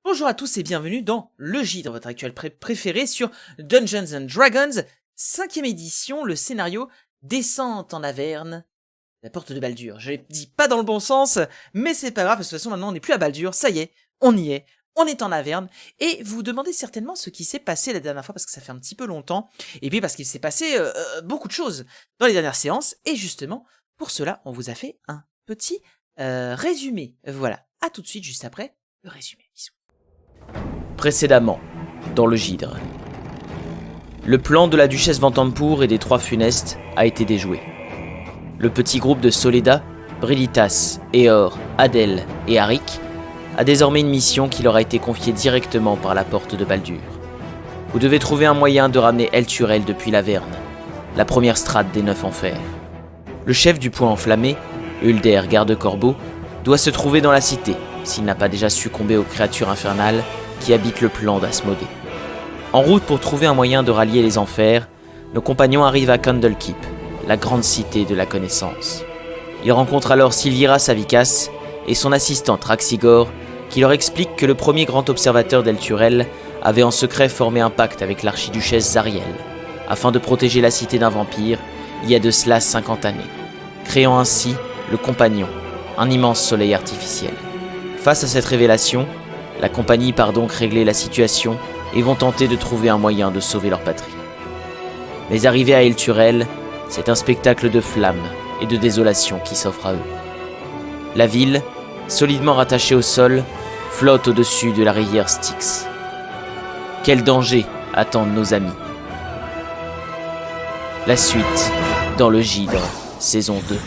Bonjour à tous et bienvenue dans Le Gîte, votre actuel préféré sur Dungeons and Dragons, 5ème édition, le scénario Descente en Averne, la porte de Baldur. Je l'ai dit pas dans le bon sens, mais c'est pas grave, parce que de toute façon maintenant on n'est plus à Baldur, ça y est, on y est. On est en Averne, et vous vous demandez certainement ce qui s'est passé la dernière fois, parce que ça fait un petit peu longtemps, et puis parce qu'il s'est passé beaucoup de choses dans les dernières séances, et justement, pour cela, on vous a fait un petit résumé. Voilà, à tout de suite, juste après le résumé. Bisous. Précédemment, dans le Gidre. Le plan de la duchesse Vantampour et des trois Funestes a été déjoué. Le petit groupe de Soledad, Brilitas, Eor, Adel et Arik a désormais une mission qui leur a été confiée directement par la porte de Baldur. Vous devez trouver un moyen de ramener Elturel depuis l'Averne, la première strate des 9 enfers. Le chef du point enflammé, Ulder Garde-Corbeau, doit se trouver dans la cité, s'il n'a pas déjà succombé aux créatures infernales qui habitent le plan d'Asmodée. En route pour trouver un moyen de rallier les enfers, nos compagnons arrivent à Candlekeep, la grande cité de la connaissance. Ils rencontrent alors Sylvira Savikas et son assistante Raxigor, qui leur explique que le premier grand observateur d'Elturel avait en secret formé un pacte avec l'archiduchesse Zariel, afin de protéger la cité d'un vampire, il y a de cela 50 années, créant ainsi le Compagnon, un immense soleil artificiel. Face à cette révélation, la compagnie part donc régler la situation et vont tenter de trouver un moyen de sauver leur patrie. Mais arrivés à Elturel, c'est un spectacle de flammes et de désolation qui s'offre à eux. La ville, solidement rattachée au sol, flotte au-dessus de la rivière Styx. Quel danger attendent nos amis? La suite dans le Gidre, saison 2.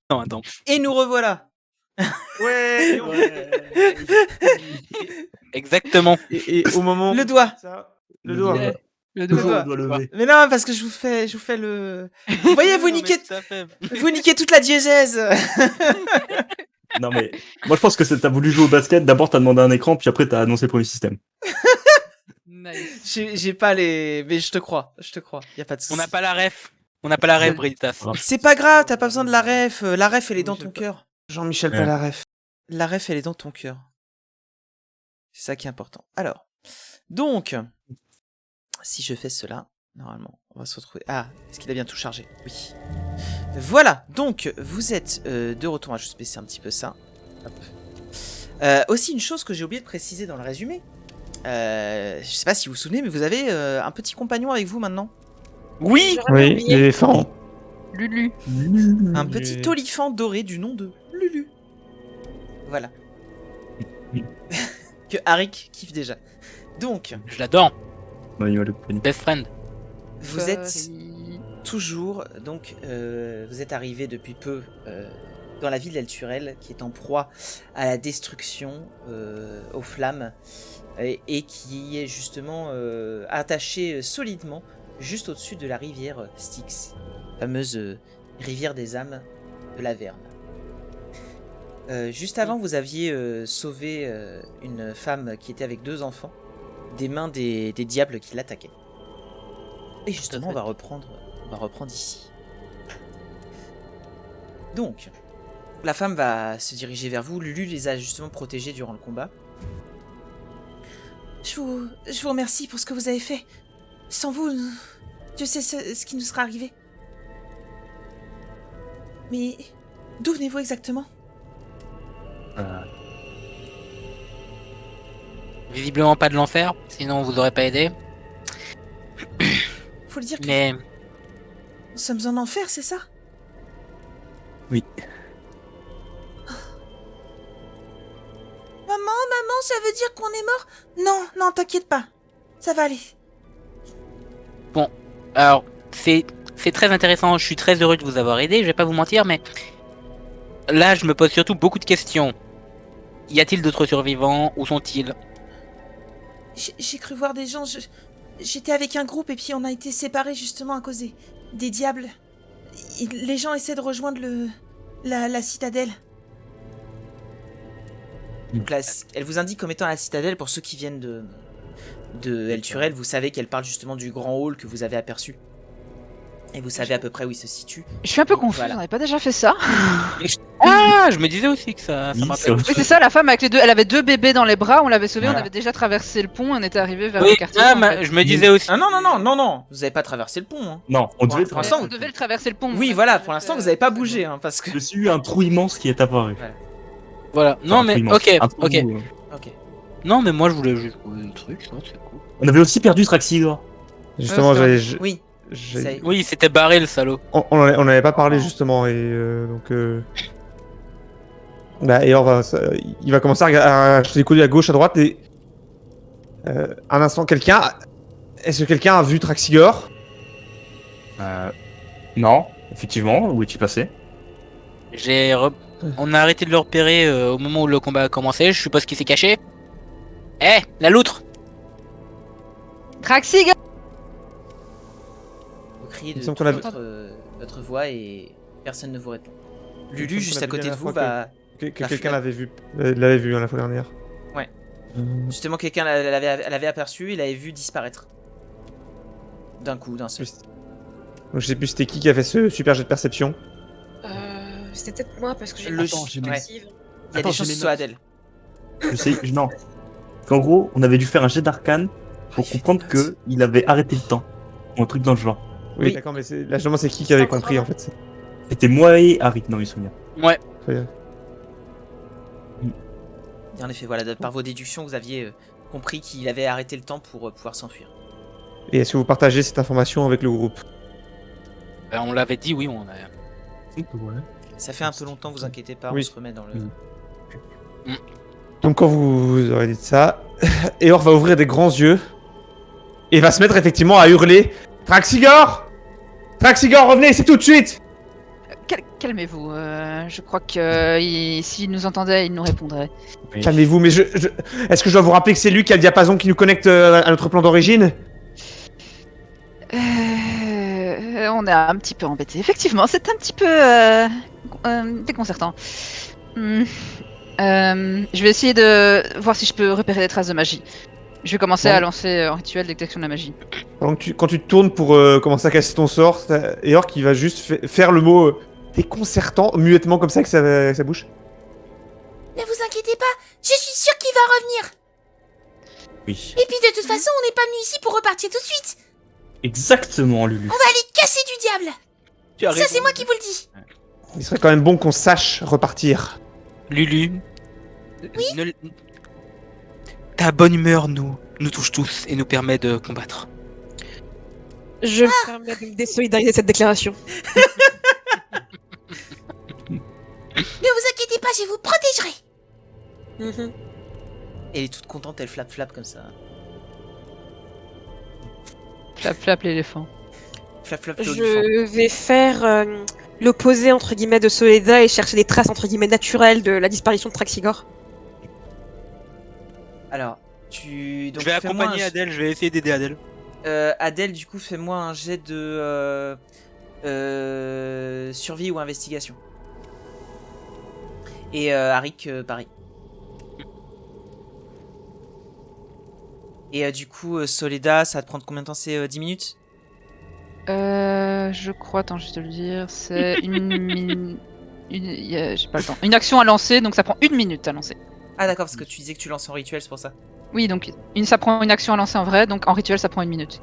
Non, attends. Et nous revoilà. Ouais. Exactement. Et au moment Le doigt. ça, le doigt. Yeah. Le Toujours doigt. le doigt levé. Mais non, parce que je vous fais le... Vous voyez, vous niquez toute la diégèse. Non mais moi je pense que t'as voulu jouer au basket, d'abord t'as demandé un écran, puis après t'as annoncé le premier système. Nice. J'ai pas les... Mais je te crois, y a pas de souci. On n'a pas la ref. On n'a pas la ref, Brilitas. C'est pas grave, t'as pas besoin de la ref. La ref, elle est dans Jean-Michel ton cœur. Jean-Michel La ref, elle est dans ton cœur. C'est ça qui est important. Alors, donc, si je fais cela, normalement, on va se retrouver... Ah, est-ce qu'il a bien tout chargé? Oui. Voilà, donc, vous êtes de retour. Je vais baisser un petit peu ça. Hop. Aussi, une chose que j'ai oublié de préciser dans le résumé. Je sais pas si vous vous souvenez, mais vous avez un petit compagnon avec vous maintenant. Oui. Oui, l'éléphant. Lulu. Un petit olifant doré du nom de Lulu. Voilà. Que Arik kiffe déjà. Donc, Je l'adore. Best friend. vous êtes toujours, donc, vous êtes arrivé depuis peu dans la ville d'Elturel, qui est en proie à la destruction, aux flammes, et qui est justement attachée solidement juste au-dessus de la rivière Styx, fameuse rivière des âmes de l'Averne. Juste avant, vous aviez sauvé une femme qui était avec 2 enfants des mains des diables qui l'attaquaient. Et justement, on va reprendre ici. Donc, la femme va se diriger vers vous. Lulu les a justement protégés durant le combat. Je vous remercie pour ce que vous avez fait. Sans vous, Dieu sait ce qui nous sera arrivé. Mais d'où venez-vous exactement ? Visiblement pas de l'enfer, sinon on vous aurait pas aidé. Faut le dire que Mais nous sommes en enfer, c'est ça ? Oui. Maman, ça veut dire qu'on est mort ? Non, t'inquiète pas. Ça va aller. bon, alors c'est très intéressant. Je suis très heureux de vous avoir aidé. Je vais pas vous mentir, mais là je me pose surtout beaucoup de questions. Y a-t-il d'autres survivants? Où sont-ils? J'ai cru voir des gens. J'étais avec un groupe et puis on a été séparés justement à cause des diables. Les gens essaient de rejoindre la citadelle. Donc là, elle vous indique comme étant la citadelle pour ceux qui viennent de Elturel. Vous savez qu'elle parle justement du grand hall que vous avez aperçu. Et vous savez à peu près où il se situe. Je suis un peu confus, Voilà. on n'avait pas déjà fait ça? Ah, je me disais aussi que ça Oui, me c'est rappelle. vrai. Oui, c'est ça, la femme avec les deux, elle avait 2 bébés dans les bras, on l'avait sauvée, Voilà. on avait déjà traversé le pont, on était arrivé vers Oui, le quartier. ah, en fait. je me disais aussi. Ah non, vous avez pas traversé le pont. Hein. Non, on devait Pour l'instant, On devait le traverser le pont. Oui, mais voilà, on pour l'instant, fait, vous avez pas c'est bougé, bon. hein, parce que... Je suis eu un trou immense qui est apparu. Voilà. Enfin, Non, un mais trou immense. ok, Un trou, ok. Ok. Non, mais moi je voulais juste trouver le truc, ça, c'est cool. On avait aussi perdu Traxigor. Justement, c'est Oui, j'ai- ça y est. Oui, c'était barré le salaud. on en avait pas parlé justement, et donc. Bah, et il va commencer à acheter des coups à gauche, à droite, et. Un instant, est-ce que quelqu'un a vu Traxigor? Non, effectivement, où es-tu passé? On a arrêté de le repérer au moment où le combat a commencé, je suppose qu'il s'est caché. Eh, la loutre! Traxig! Vous criez Il me de semble toute qu'on avait- votre voix et personne ne vous répond. Il me Lulu, semble juste qu'on à avait côté dit de la vous, fois va... Que La quelqu'un flemme. l'avait vu hein, la fois dernière. Ouais. Euh, Justement, quelqu'un l'avait aperçu, il l'avait vu disparaître. D'un coup, d'un seul. Donc, je sais plus c'était qui a fait ce super jet de perception. C'était peut-être moi parce que j'ai Le pas ch- de ouais. passive. Il y a Attends, des chances j'ai que ce mes soit notes. Adèle. Je sais, non. Qu'en gros, on avait dû faire un jet d'arcane pour il fait comprendre des notes. qu'il avait arrêté le temps. Ou un truc dans le genre. Oui, Oui. d'accord, mais là, justement, c'est qui avait Encore compris un. en fait. C'était moi et Harit, non, il se souvient. Ouais. Très bien. Et en effet, voilà, par vos déductions, vous aviez compris qu'il avait arrêté le temps pour pouvoir s'enfuir. Et est-ce que vous partagez cette information avec le groupe? On l'avait dit, oui, on a. Ouais. Ça fait un peu longtemps, vous inquiétez pas, Oui. on se remet dans le... Oui. Donc quand vous aurez dit ça, Eor va ouvrir des grands yeux et va se mettre effectivement à hurler Traxigor! Traxigor, revenez, c'est tout de suite! Calmez-vous, je crois que s'il nous entendait, il nous répondrait. Calmez-vous, mais est-ce que je dois vous rappeler que c'est lui qui a le diapason qui nous connecte à notre plan d'origine? On est un petit peu embêté. Effectivement, c'est un petit peu déconcertant. Je vais essayer de voir si je peux repérer des traces de magie. Je vais commencer à lancer un rituel de détection de la magie. Quand tu te tournes pour commencer à casser ton sort, t'as Eor qui va juste faire le mot déconcertant, muettement comme ça avec sa bouche. Ne vous inquiétez pas, je suis sûre qu'il va revenir. Oui. Et puis de toute façon, on n'est pas venu ici pour repartir tout de suite. Exactement, Lulu. On va aller casser du diable. Tu as Ça, c'est moi qui vous le dis. Il serait quand même bon qu'on sache repartir. Lulu. Oui. Ta bonne humeur nous touche tous et nous permet de combattre. Je me permets de me désolidariser de cette déclaration. Ne vous inquiétez pas, je vous protégerai. Mhm. Et elle est toute contente, elle flap comme ça. Flap l'éléphant. Flap l'éléphant. Je vais faire l'opposé entre guillemets de Soleda et chercher des traces entre guillemets naturelles de la disparition de Traxigor. Alors, donc, je vais fais-moi accompagner Adèle, je vais essayer d'aider Adèle. Adèle, du coup, fais-moi un jet de survie ou investigation. Et Arik, pareil. Et du coup, Soleda, ça va te prendre combien de temps? C'est 10 minutes? Je crois, attends, je vais te le dire, c'est j'ai pas le temps. Une action à lancer, donc ça prend 1 minute à lancer. Ah d'accord, parce que tu disais que tu lances en rituel, c'est pour ça. Oui, donc ça prend une action à lancer en vrai, donc en rituel ça prend 1 minute.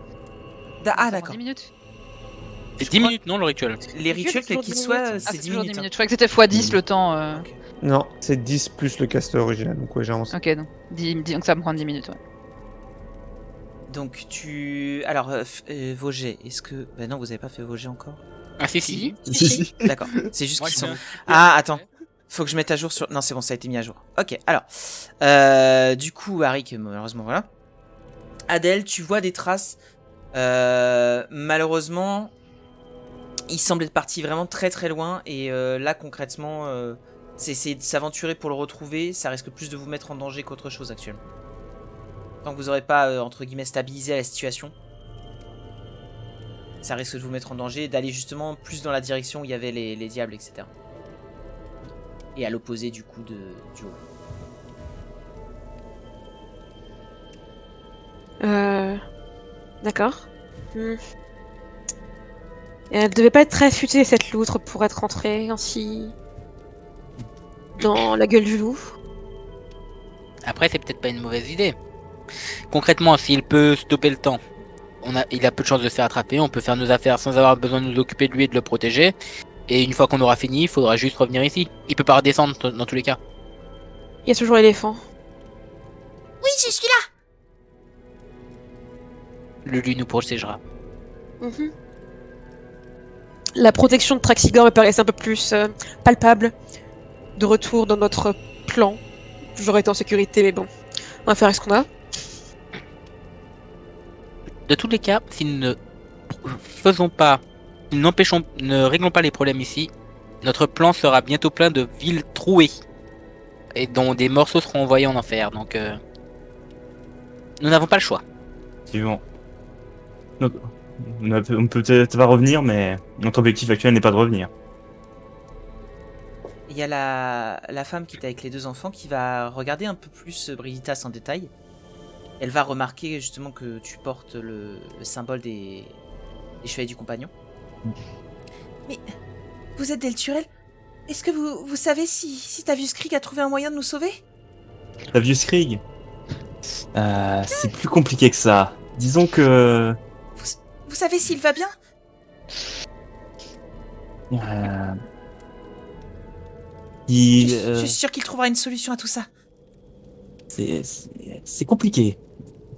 Ah Ça prend d'accord. 10 minutes. C'est Je 10 crois- minutes, non, le rituel? Les rituels, quels toujours qu'ils 10 soient, minutes. c'est C'est 10 toujours minutes. 10 minutes. Je croyais que c'était x10 le temps. Ok. Non, c'est 10 plus le caster original, donc ouais, généralement. Ok, donc, donc ça me prend 10 minutes, ouais. Donc tu... Alors, vos jets, est-ce que... Bah non, vous avez pas fait vos jets encore. Ah si si. Si. D'accord, c'est juste Moi, qu'ils je sont... viens- Ah, attends. Faut que je mette à jour sur... Non, c'est bon, ça a été mis à jour. Ok, alors. Du coup, Arik, malheureusement, voilà. Adèle, tu vois des traces. Malheureusement, il semble être parti vraiment très très loin. Et là, concrètement, c'est essayer de s'aventurer pour le retrouver. Ça risque plus de vous mettre en danger qu'autre chose actuellement. Tant que vous n'aurez pas, entre guillemets, stabilisé la situation. Ça risque de vous mettre en danger et d'aller justement plus dans la direction où il y avait les diables, etc. Et à l'opposé du coup du haut. D'accord. Et elle devait pas être très futée, cette loutre, pour être rentrée ainsi dans la gueule du loup. Après, c'est peut-être pas une mauvaise idée. Concrètement, s'il peut stopper le temps, il a peu de chances de se faire attraper, on peut faire nos affaires sans avoir besoin de nous occuper de lui et de le protéger. Et une fois qu'on aura fini, il faudra juste revenir ici. Il peut pas redescendre dans tous les cas. Il y a toujours l'éléphant. Oui, je suis là. Lui nous protégera. Mhm. La protection de Traxigor me paraissait un peu plus palpable. De retour dans notre plan. J'aurais été en sécurité, mais bon. On va faire avec ce qu'on a. De tous les cas, si nous ne ne réglons pas les problèmes ici, notre plan sera bientôt plein de villes trouées et dont des morceaux seront envoyés en enfer. Donc, nous n'avons pas le choix. Suivant. Donc, on peut peut-être pas revenir, mais notre objectif actuel n'est pas de revenir. Il y a la femme qui est avec les 2 enfants qui va regarder un peu plus Brigitas en détail. Elle va remarquer justement que tu portes le symbole des chevaliers du compagnon. Mais vous êtes Delturel? Est-ce que vous savez si Tavius Krieg a trouvé un moyen de nous sauver? Tavius Krieg, c'est plus compliqué que ça. Disons que... Vous savez s'il va bien? Je suis sûr qu'il trouvera une solution à tout ça. C'est compliqué.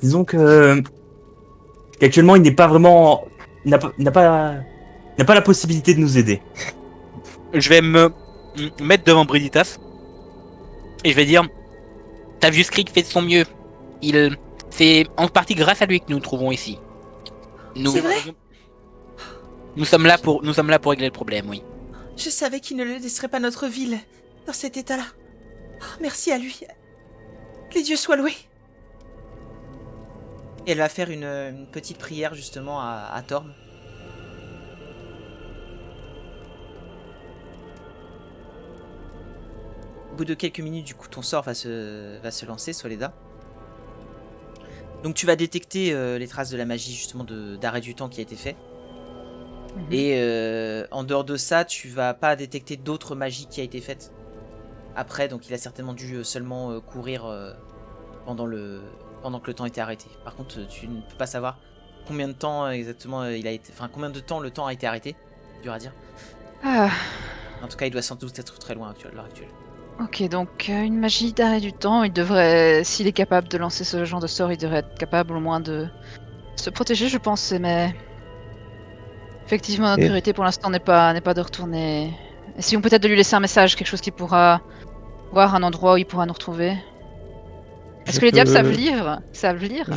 Disons que... Actuellement, il n'est pas vraiment... Il n'a pas la possibilité de nous aider. Je vais me mettre devant Brigitas et je vais dire Tavius Krieg fait de son mieux. C'est en partie grâce à lui que nous nous trouvons ici. C'est vrai? Nous sommes là pour régler le problème, oui. Je savais qu'il ne laisserait pas notre ville dans cet état-là. Oh, merci à lui. Que les dieux soient loués. Et elle va faire une petite prière justement à Torm. Au bout de quelques minutes, du coup, ton sort va se lancer, Soledad. Donc tu vas détecter les traces de la magie justement d'arrêt du temps qui a été fait. Et en dehors de ça, tu vas pas détecter d'autres magies qui a été faite après, donc il a certainement dû seulement courir pendant que le temps était arrêté. Par contre, tu ne peux pas savoir combien de temps exactement combien de temps le temps a été arrêté, dur à dire. Ah, En tout cas, il doit sans doute être très loin à l'heure actuelle. ok, donc une magie d'arrêt du temps. Il devrait, s'il est capable de lancer ce genre de sort, il devrait être capable au moins de se protéger, je pense. Mais effectivement, notre priorité pour l'instant n'est pas de retourner. Essayons peut-être de lui laisser un message, quelque chose qui pourra voir un endroit où il pourra nous retrouver. Est-ce que les diables savent lire?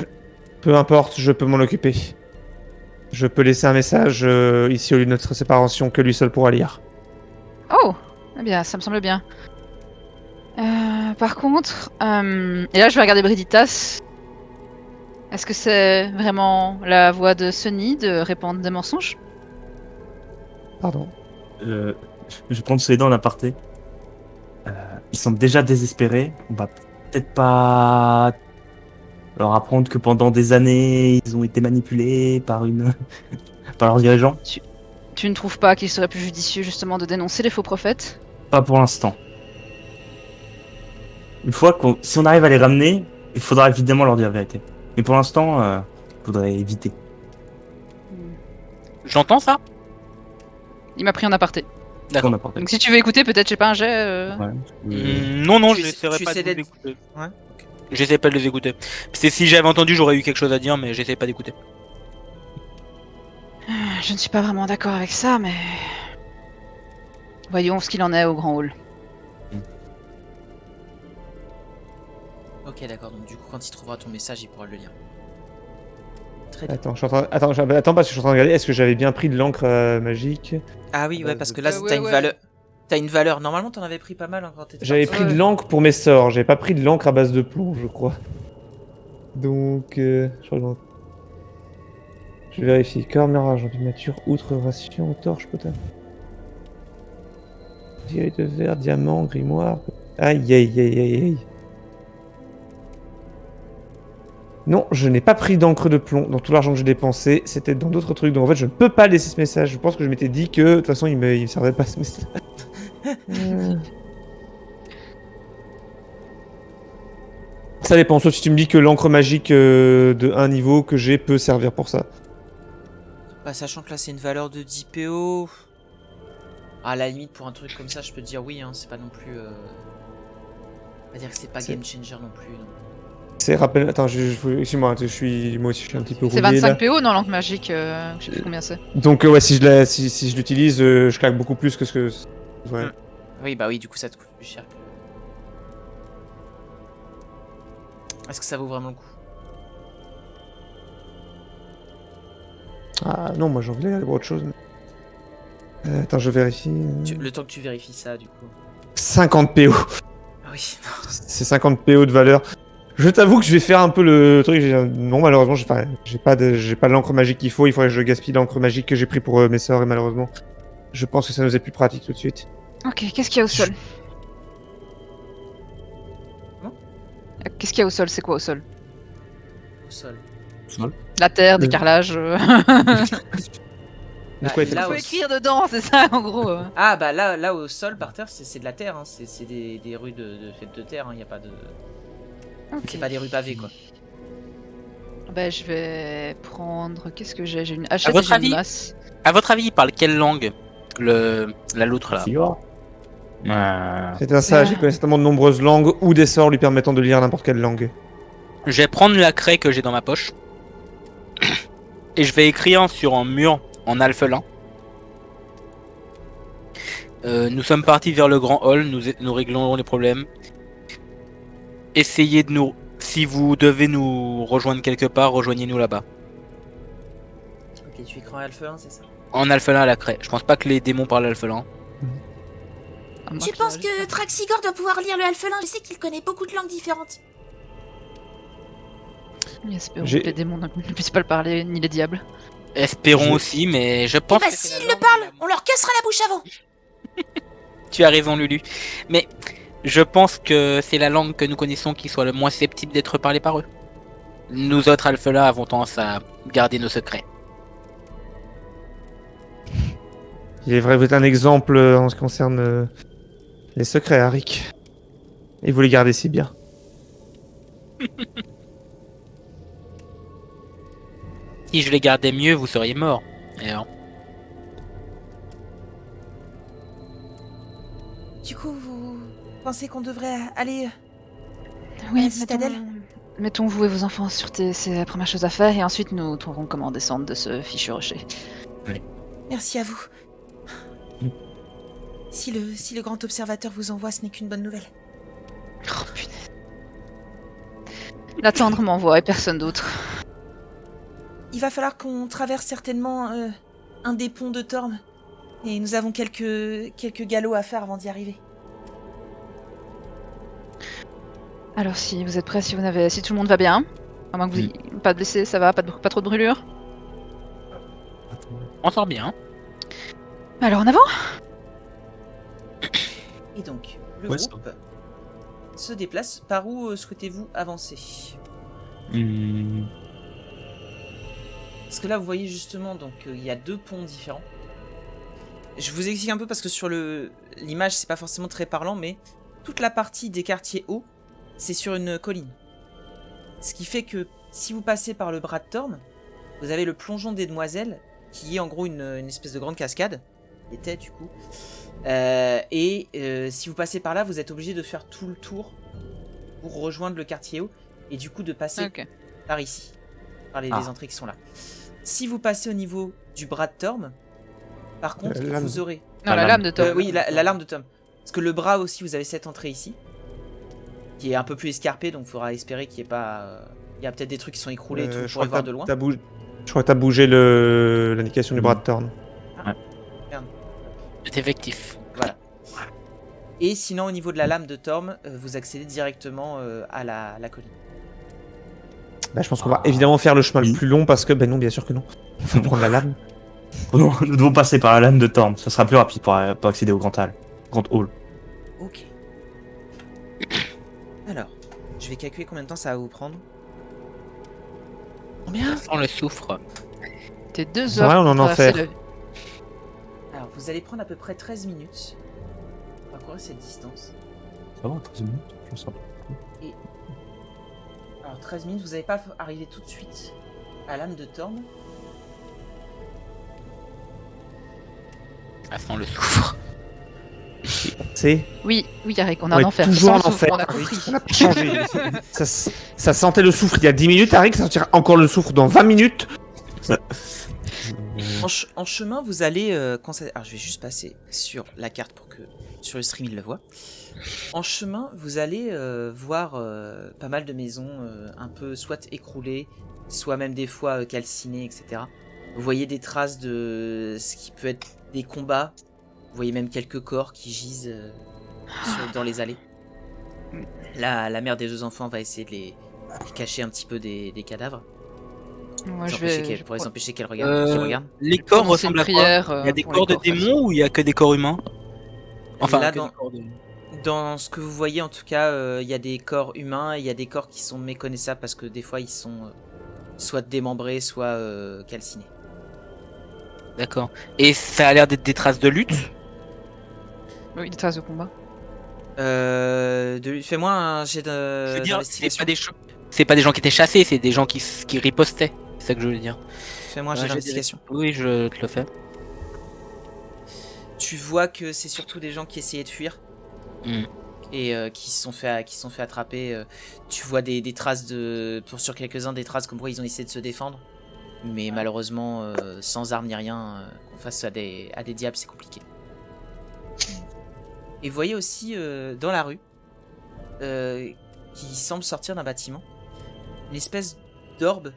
Peu importe, je peux m'en occuper. Je peux laisser un message ici au lieu de notre séparation que lui seul pourra lire. Oh, eh bien, ça me semble bien. Par contre, et là je vais regarder Brigitas. Est-ce que c'est vraiment la voix de Sunny de répandre des mensonges? Pardon. Je vais prendre ces dents en aparté. Ils semblent déjà désespérés. On va peut-être pas leur apprendre que pendant des années, ils ont été manipulés par par leurs dirigeants. Tu ne trouves pas qu'il serait plus judicieux justement de dénoncer les faux prophètes? Pas pour l'instant. Si on arrive à les ramener, il faudra évidemment leur dire la vérité. Mais pour l'instant, il faudrait éviter. J'entends ça. Il m'a pris en aparté. D'accord. Donc si tu veux écouter, peut-être, je sais pas, un jet. Non, Tu j'essaierai pas de essaies les écouter. Ouais, ok. J'essaie pas de les écouter. C'est si j'avais entendu, j'aurais eu quelque chose à dire, mais j'essaie pas d'écouter. Je ne suis pas vraiment d'accord avec ça, mais voyons ce qu'il en est au grand hall. Ok, d'accord. Donc du coup, quand il trouvera ton message, il pourra le lire. Très bien. Attends, attends, parce que je suis en train de regarder. Est-ce que j'avais bien pris de l'encre magique? Ah oui, ouais, parce que là, Ouais, t'as une ouais. valeur. T'as une valeur. Normalement, t'en avais pris pas mal quand t'étais J'avais parti. pris de l'encre pour mes sorts. J'avais pas pris de l'encre à base de plomb, je crois. Donc, je regarde. Je vérifie. Corps, mirage, nature, outre, ration, torche, potable. Diary de verre, diamant, grimoire. Aïe, aïe, aïe, aïe, aïe. Non, je n'ai pas pris d'encre de plomb dans tout l'argent que j'ai dépensé. C'était dans d'autres trucs. Donc en fait, je ne peux pas laisser ce message. Je pense que je m'étais dit que de toute façon, il me servait pas ce message. Ça dépend. Sauf si tu me dis que l'encre magique de un niveau que j'ai peut servir pour ça. Bah, sachant que là, c'est une valeur de 10 PO. À la limite, pour un truc comme ça, je peux te dire oui, hein, c'est pas non plus. On va dire que c'est pas C'est- game changer non plus. Non. C'est rappel. Attends, excuse-moi, moi aussi, je suis un petit peu C'est roulé 25 là. PO dans l'encre magique, je sais plus combien c'est. Donc ouais, si je l'utilise, je claque beaucoup plus que ce que. Ouais. Oui, bah oui, du coup, ça te coûte plus cher. Est-ce que ça vaut vraiment le coup? Ah non, moi j'en voulais aller voir autre chose. Attends, je vérifie. Le temps que tu vérifies ça, du coup. 50 PO. Ah oui. C'est 50 PO de valeur. Je t'avoue que je vais faire un peu le truc. Non, malheureusement, j'ai pas l'encre magique qu'il faut. Il faudrait que je gaspille l'encre magique que j'ai pris pour mes sorts. Et malheureusement, je pense que ça nous est plus pratique tout de suite. Ok, qu'est-ce qu'il y a au sol? Comment? Qu'est-ce qu'il y a au sol? C'est quoi au sol? Au sol. La terre, des Le- carrelages. De quoi il fait là, Faut au- écrire dedans, c'est ça en gros. Ah bah là au sol par terre c'est de la terre, hein. C'est des rues faites de terre, hein. Y a pas de. Ok. C'est pas des rues pavées quoi. Bah je vais prendre. Qu'est-ce que j'ai? J'ai une hachette et votre j'ai avis une masse. À votre avis, il parle quelle langue l'autre là? Sigor. C'est un sage. Il connaît certainement de nombreuses langues ou des sorts lui permettant de lire n'importe quelle langue. Je vais prendre la craie que j'ai dans ma poche et je vais écrire sur un mur en alphelin. Nous sommes partis vers le grand hall, nous réglerons les problèmes. Essayez de nous... Si vous devez nous rejoindre quelque part, rejoignez-nous là-bas. Ok, tu écris en alpha 1, c'est ça? En alphelin à la craie. Je pense pas que les démons parlent alphelin. À moins Je qu'il pense rajoute que Traxigor doit pouvoir lire le alphelin. Je sais qu'il connaît beaucoup de langues différentes. ça. Espérons J'ai- que les démons ne puissent pas le parler, ni les diables. Espérons Je- aussi, mais je pense Bah que c'est s'ils la le langue parlent, de la- on leur cassera la bouche avant. Tu as raison, Lulu. Mais je pense que c'est la langue que nous connaissons qui soit le moins susceptible d'être parlée par eux. Nous autres alphelins avons tendance à garder nos secrets. Il est vrai, vous êtes un exemple en ce qui concerne les secrets, Arik. Et vous les gardez si bien. Si je les gardais mieux, vous seriez morts. Et alors, Du coup, vous pensez qu'on devrait aller... Oui, la citadelle. mettons vous et vos enfants sur c'est la première chose à faire, et ensuite nous trouverons comment descendre de ce fichu rocher. Merci à vous. Si le grand observateur vous envoie, ce n'est qu'une bonne nouvelle. Oh punaise. La tendre m'envoie et personne d'autre. Il va falloir qu'on traverse certainement un des ponts de Torm. Et nous avons quelques galops à faire avant d'y arriver. Alors si vous êtes prêts, si tout le monde va bien, à moins que vous pas de blessés, ça va, pas trop de brûlures. on sort bien. Alors en avant. Et donc, le Ouais, groupe se déplace. Par où souhaitez-vous avancer? Parce que là, vous voyez justement, donc il y a deux ponts différents. Je vous explique un peu parce que sur l'image, c'est pas forcément très parlant, mais toute la partie des quartiers hauts, c'est sur une colline. Ce qui fait que si vous passez par le bras de Torm, vous avez le plongeon des demoiselles, qui est en gros une espèce de grande cascade. Qui était du coup. Si vous passez par là, vous êtes obligé de faire tout le tour pour rejoindre le quartier haut et du coup de passer Ok. par ici, par les entrées qui sont là. Si vous passez au niveau du bras de Torm, par contre, lame. vous aurez... Non, la lame de Tom. oui, la lame de Tom. Parce que le bras aussi, vous avez cette entrée ici, qui est un peu plus escarpée, donc il faudra espérer qu'il n'y ait pas... Il y a peut-être des trucs qui sont écroulés et tout, Je pour crois les voir que de loin. je crois que t'as bougé l'indication du bras de Thorn. C'est effectif. Voilà. Et sinon, au niveau de la lame de Torm, vous accédez directement à la colline. Bah, je pense qu'on va évidemment faire le chemin Oui. le plus long parce que, ben non, bien sûr que non. Faut prendre la lame. Nous devons passer par la lame de Torm. Ça sera plus rapide pour accéder au grand hall. Ok. Alors, je vais calculer combien de temps ça va vous prendre. Combien? Ça sent le soufre. T'es 2 C'est heures. vrai, on pour en traverser enfer. Alors, vous allez prendre à peu près 13 minutes pour parcourir cette distance. Ça va, 13 minutes, je sens. Alors, 13 minutes, vous n'allez pas arriver tout de suite à l'âme de Thorn. Ça sent le soufre. C'est. Oui, Arik, on est On en est enfer. toujours Sans en le soufre, enfer. on a compris. Ça n'a pas changé. Ça sentait le soufre il y a 10 minutes, Arik, ça sentira encore le soufre dans 20 minutes. En chemin, vous allez constater... Alors, je vais juste passer sur la carte pour que sur le stream il le voit. En chemin, vous allez voir pas mal de maisons un peu soit écroulées, soit même des fois calcinées, etc. Vous voyez des traces de ce qui peut être des combats. Vous voyez même quelques corps qui gisent dans les allées. La mère des deux enfants va essayer de les cacher un petit peu des cadavres. Moi, Pour les empêcher qu'elles regardent. qu'ils regardent. Les corps prononcer ressemblent une à quoi? prière, Il y a des pour les corps de corps démons ou il y a que des corps humains? Enfin, Là, que des corps de- dans ce que vous voyez, en tout cas, il y a des corps humains et il y a des corps qui sont méconnaissables parce que des fois ils sont soit démembrés, soit calcinés. D'accord. Et ça a l'air d'être des traces de lutte? Oui, des traces de combat. Fais-moi un jet Je veux dire, d'investigation. c'est pas des gens qui étaient chassés, c'est des gens qui ripostaient. C'est ça que je veux dire. Fais-moi un jet Ouais, d'investigation. Oui, je te le fais. Tu vois que c'est surtout des gens qui essayaient de fuir Hmm. et qui se sont fait attraper. Tu vois des traces sur quelques-uns des traces comme quoi ils ont essayé de se défendre, mais malheureusement sans armes ni rien, face à des diables c'est compliqué. Et vous voyez aussi dans la rue, qui semble sortir d'un bâtiment, une espèce d'orbe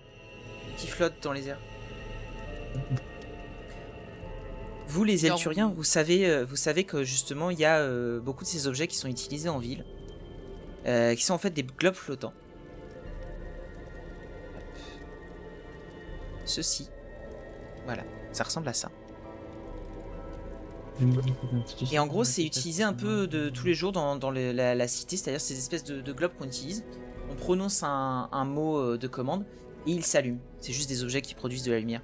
qui flotte dans les airs. Vous, les D'orbe. Elturiens, vous savez que justement, il y a beaucoup de ces objets qui sont utilisés en ville, qui sont en fait des globes flottants. Ceci, voilà, ça ressemble à ça. Et en gros, c'est utilisé un peu de tous les jours dans la cité, c'est-à-dire ces espèces de globes qu'on utilise. On prononce un mot de commande et ils s'allument. C'est juste des objets qui produisent de la lumière.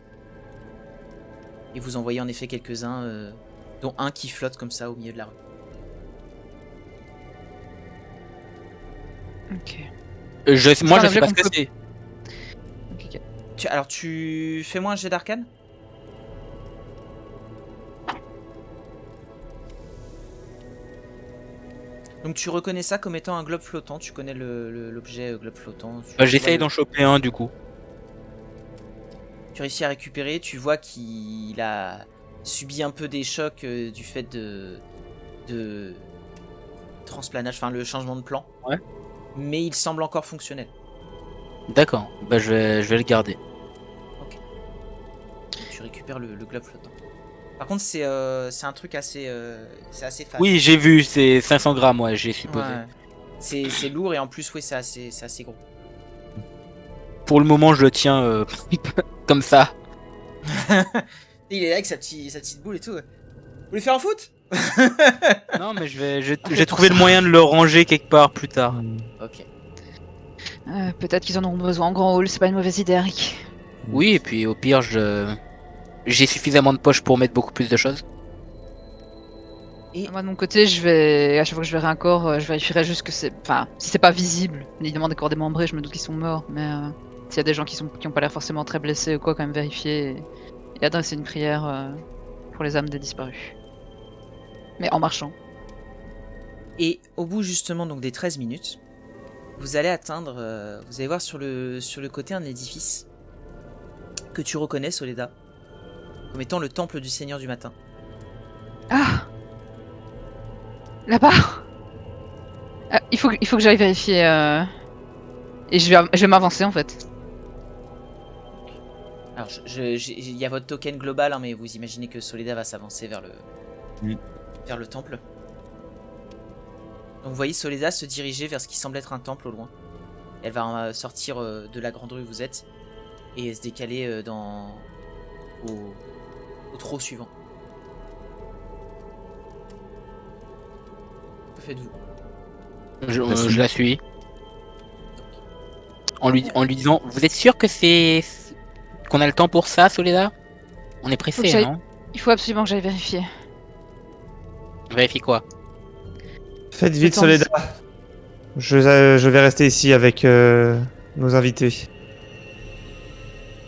Et vous en voyez en effet quelques-uns, dont un qui flotte comme ça au milieu de la rue. Ok. Moi, je un sais pas objet ce qu'on que peut- c'est. Ok. Alors, fais-moi un jet d'arcane. Donc tu reconnais ça comme étant un globe flottant, tu connais l'objet globe flottant. J'essaye d'en choper un du coup. Tu réussis à récupérer, tu vois qu'il a subi un peu des chocs du fait de transplanage, enfin le changement de plan. Ouais. Mais il semble encore fonctionnel. D'accord, bah je vais le garder. Donc, tu récupères le globe flottant. Par contre, c'est un truc assez, c'est assez fat. Oui, j'ai vu, c'est 500 grammes, ouais, j'ai supposé. Ouais. C'est lourd et en plus, oui, c'est assez gros. Pour le moment, je le tiens comme ça. Il est là avec sa petite boule et tout. Vous voulez faire un foot? Non, mais j'ai trouvé le moyen de le ranger quelque part plus tard. Ok. Peut-être qu'ils en auront besoin en grand hall, c'est pas une mauvaise idée, Eric. Oui, et puis au pire, j'ai suffisamment de poches pour mettre beaucoup plus de choses. Et Moi de mon côté, à chaque fois que je verrai un corps, je vérifierai juste que c'est. Enfin, si c'est pas visible, évidemment des corps démembrés, je me doute qu'ils sont morts, mais s'il y a des gens qui ont pas l'air forcément très blessés ou quoi, quand même vérifier et adresser une prière pour les âmes des disparus. Mais en marchant. Et au bout justement donc des 13 minutes, vous allez atteindre, vous allez voir sur le côté un édifice que tu reconnais, Soledad, comme étant le temple du Seigneur du Matin. Ah, là-bas. Il faut que j'aille vérifier. Et je vais m'avancer en fait. Alors il y a votre token global, hein, mais vous imaginez que Soledad va s'avancer vers le temple. Donc vous voyez Soledad se diriger vers ce qui semble être un temple au loin. Elle va sortir de la grande rue où vous êtes et se décaler au trot suivant. Que faites-vous? Je la suis. en lui disant, vous êtes sûr que c'est qu'on a le temps pour ça, Soledad? On est Faut que pressé, j'aille- non? Il faut absolument que j'aille vérifier. Vérifie quoi? Faites vite, Attends, Soledad. Je vais rester ici avec nos invités.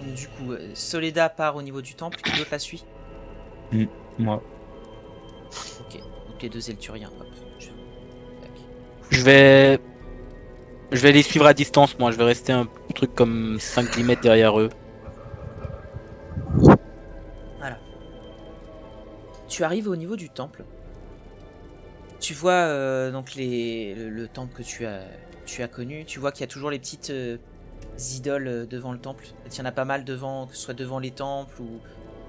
Donc du coup, Soledad part au niveau du temple, qui d'autre la suit? Moi. Ok, donc les deux Elturiens. Hop, tac. Je vais les suivre à distance, moi. Je vais rester un truc comme 5-10 mètres derrière eux. Tu arrives au niveau du temple. Tu vois donc le temple que tu as connu. Tu vois qu'il y a toujours les petites idoles devant le temple. Il y en a pas mal devant, que ce soit devant les temples ou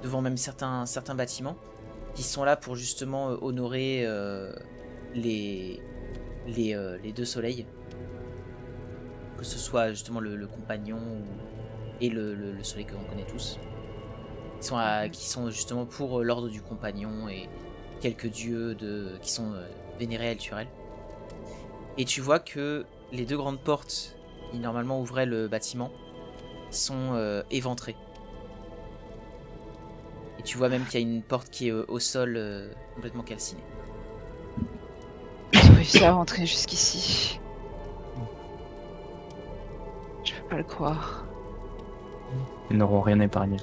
devant même certains bâtiments, qui sont là pour justement honorer les deux soleils. Que ce soit justement le compagnon et le soleil que l'on connaît tous. Qui sont justement pour l'ordre du compagnon et quelques dieux qui sont vénérés à Elturel. Et tu vois que les deux grandes portes qui normalement ouvraient le bâtiment sont éventrées. Et tu vois même qu'il y a une porte qui est au sol complètement calcinée. Ils ont réussi à rentrer jusqu'ici. Je peux pas le croire. Ils n'auront rien épargné.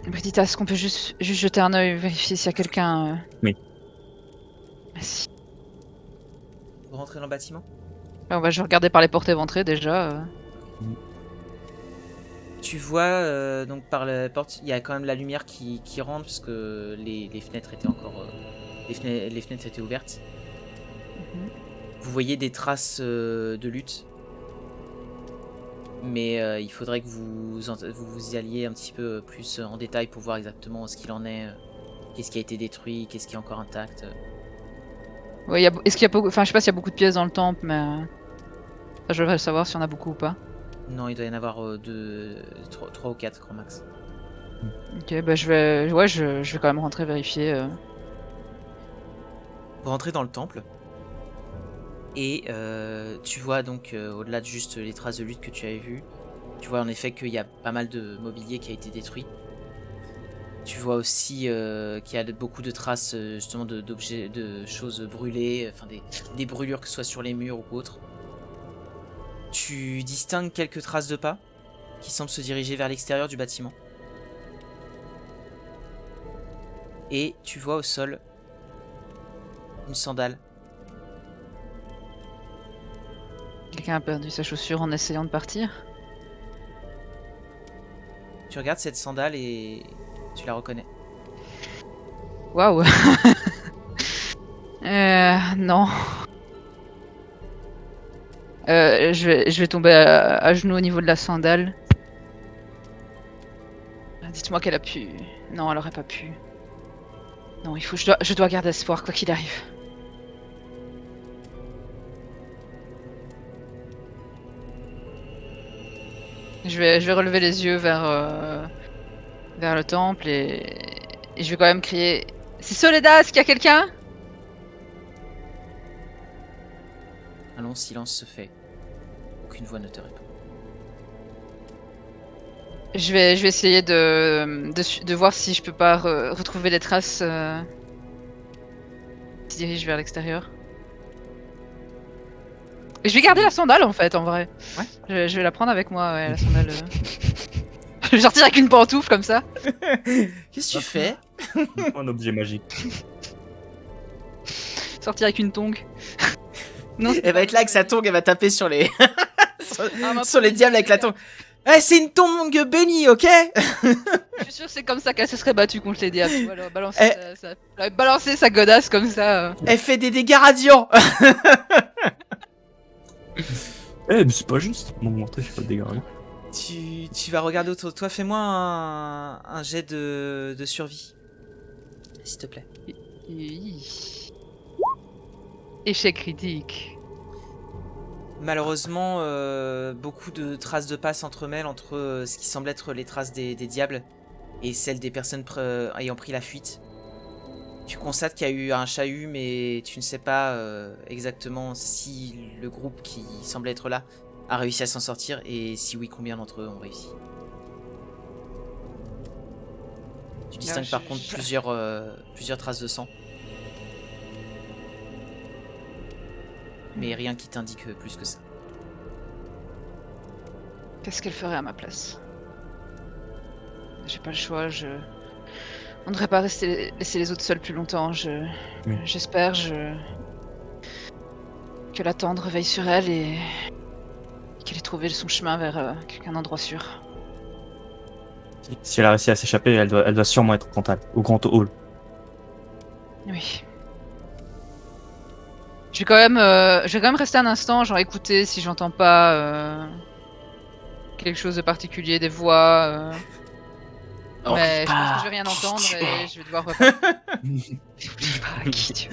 Brigitte, est-ce qu'on peut juste jeter un œil, vérifier s'il y a quelqu'un Oui. Merci. Vous rentrez dans le bâtiment? Je vais regarder par les portes éventrées déjà. Tu vois donc par la porte, il y a quand même la lumière qui rentre parce que les fenêtres étaient encore les fenêtres étaient ouvertes. Mhm. Vous voyez des traces de lutte. Mais il faudrait que vous y alliez un petit peu plus en détail pour voir exactement ce qu'il en est, qu'est-ce qui a été détruit, qu'est-ce qui est encore intact. Ouais, est-ce qu'il y a beaucoup... Enfin, je sais pas s'il y a beaucoup de pièces dans le temple, mais... je devrais savoir s'il y en a beaucoup ou pas. Non, il doit y en avoir 3 ou 4 grand max. Ok, bah je vais quand même rentrer vérifier. Vous rentrez dans le temple. Et tu vois donc, au-delà de juste les traces de lutte que tu avais vues, tu vois en effet qu'il y a pas mal de mobilier qui a été détruit. Tu vois aussi qu'il y a beaucoup de traces justement d'objets, de choses brûlées, enfin des brûlures que ce soit sur les murs ou autre. Tu distingues quelques traces de pas qui semblent se diriger vers l'extérieur du bâtiment. Et tu vois au sol une sandale. Quelqu'un a perdu sa chaussure en essayant de partir. Tu regardes cette sandale et tu la reconnais. Waouh. Non. Je vais tomber à genoux au niveau de la sandale. Dites-moi qu'elle a pu... Non, elle aurait pas pu. Non, je dois garder espoir, quoi qu'il arrive. Je vais relever les yeux vers le temple et je vais quand même crier... C'est Soledad, est-ce qu'il y a quelqu'un? Un long silence se fait. Aucune voix ne te répond. Je vais essayer de voir si je peux pas retrouver les traces qui se dirigent vers l'extérieur. Je vais garder la sandale en fait, en vrai. Ouais. Je vais la prendre avec moi, ouais, la sandale. Je vais sortir avec une pantoufle comme ça. Qu'est-ce que tu fais? Un objet magique. Sortir avec une tongue. Non, Elle va être là avec sa tongue, elle va taper sur les ma sur les diables avec la tongue. Eh, c'est une tongue bénie, ok? Je suis sûr que c'est comme ça qu'elle se serait battue contre les diables. Tu vois, elle a balancé sa godasse comme ça. Elle fait des dégâts radiants. Eh, mais c'est pas juste. Mon montrer, je suis pas de dégâts. Hein. Tu vas regarder autour de toi. Fais-moi un jet de survie. S'il te plaît. Échec critique. Malheureusement, beaucoup de traces de pas s'entremêlent entre ce qui semble être les traces des diables et celles des personnes ayant pris la fuite. Tu constates qu'il y a eu un chahut, mais tu ne sais pas exactement si le groupe qui semblait être là a réussi à s'en sortir, et si oui, combien d'entre eux ont réussi? Tu distingues par contre plusieurs traces de sang. Mais rien qui t'indique plus que ça. Qu'est-ce qu'elle ferait à ma place? J'ai pas le choix, on ne devrait pas laisser les autres seuls plus longtemps. Oui. J'espère que la tendre veille sur elle et qu'elle ait trouvé son chemin vers un endroit sûr. Si elle a réussi à s'échapper, elle doit sûrement être au grand hall. Oui. Je vais quand même rester un instant, genre écouter si j'entends pas quelque chose de particulier, des voix. Mais je pense que je vais rien entendre et je vais devoir repartir. N'oublie pas qui tu es.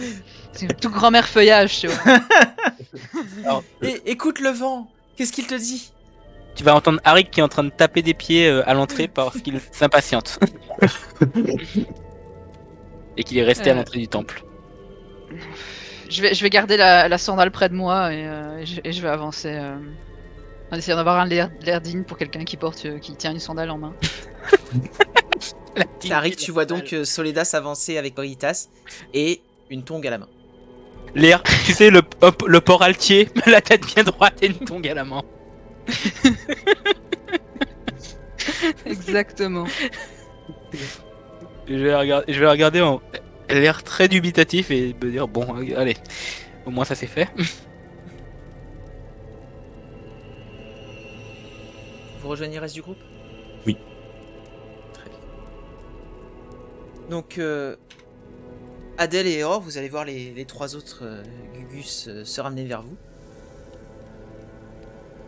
C'est une tout grand-mère feuillage, tu vois. Et écoute le vent. Qu'est-ce qu'il te dit? Tu vas entendre Arik qui est en train de taper des pieds à l'entrée parce qu'il s'impatiente. Et qu'il est resté à l'entrée du temple. Je vais garder la sandale près de moi et je vais avancer en essayant d'avoir un l'air digne pour quelqu'un qui tient une sandale en main. Arik, tu vois donc Soledad s'avancer avec Brigitas et une tongue à la main. L'air, tu sais, le port altier, la tête bien droite et une tongue à la main. Exactement. Je vais regarder en l'air très dubitatif et me dire bon, allez, au moins ça c'est fait. Vous rejoignez le reste du groupe? Oui. Très bien. Donc, Adèle et Aurore, vous allez voir les trois autres Gugus se ramener vers vous.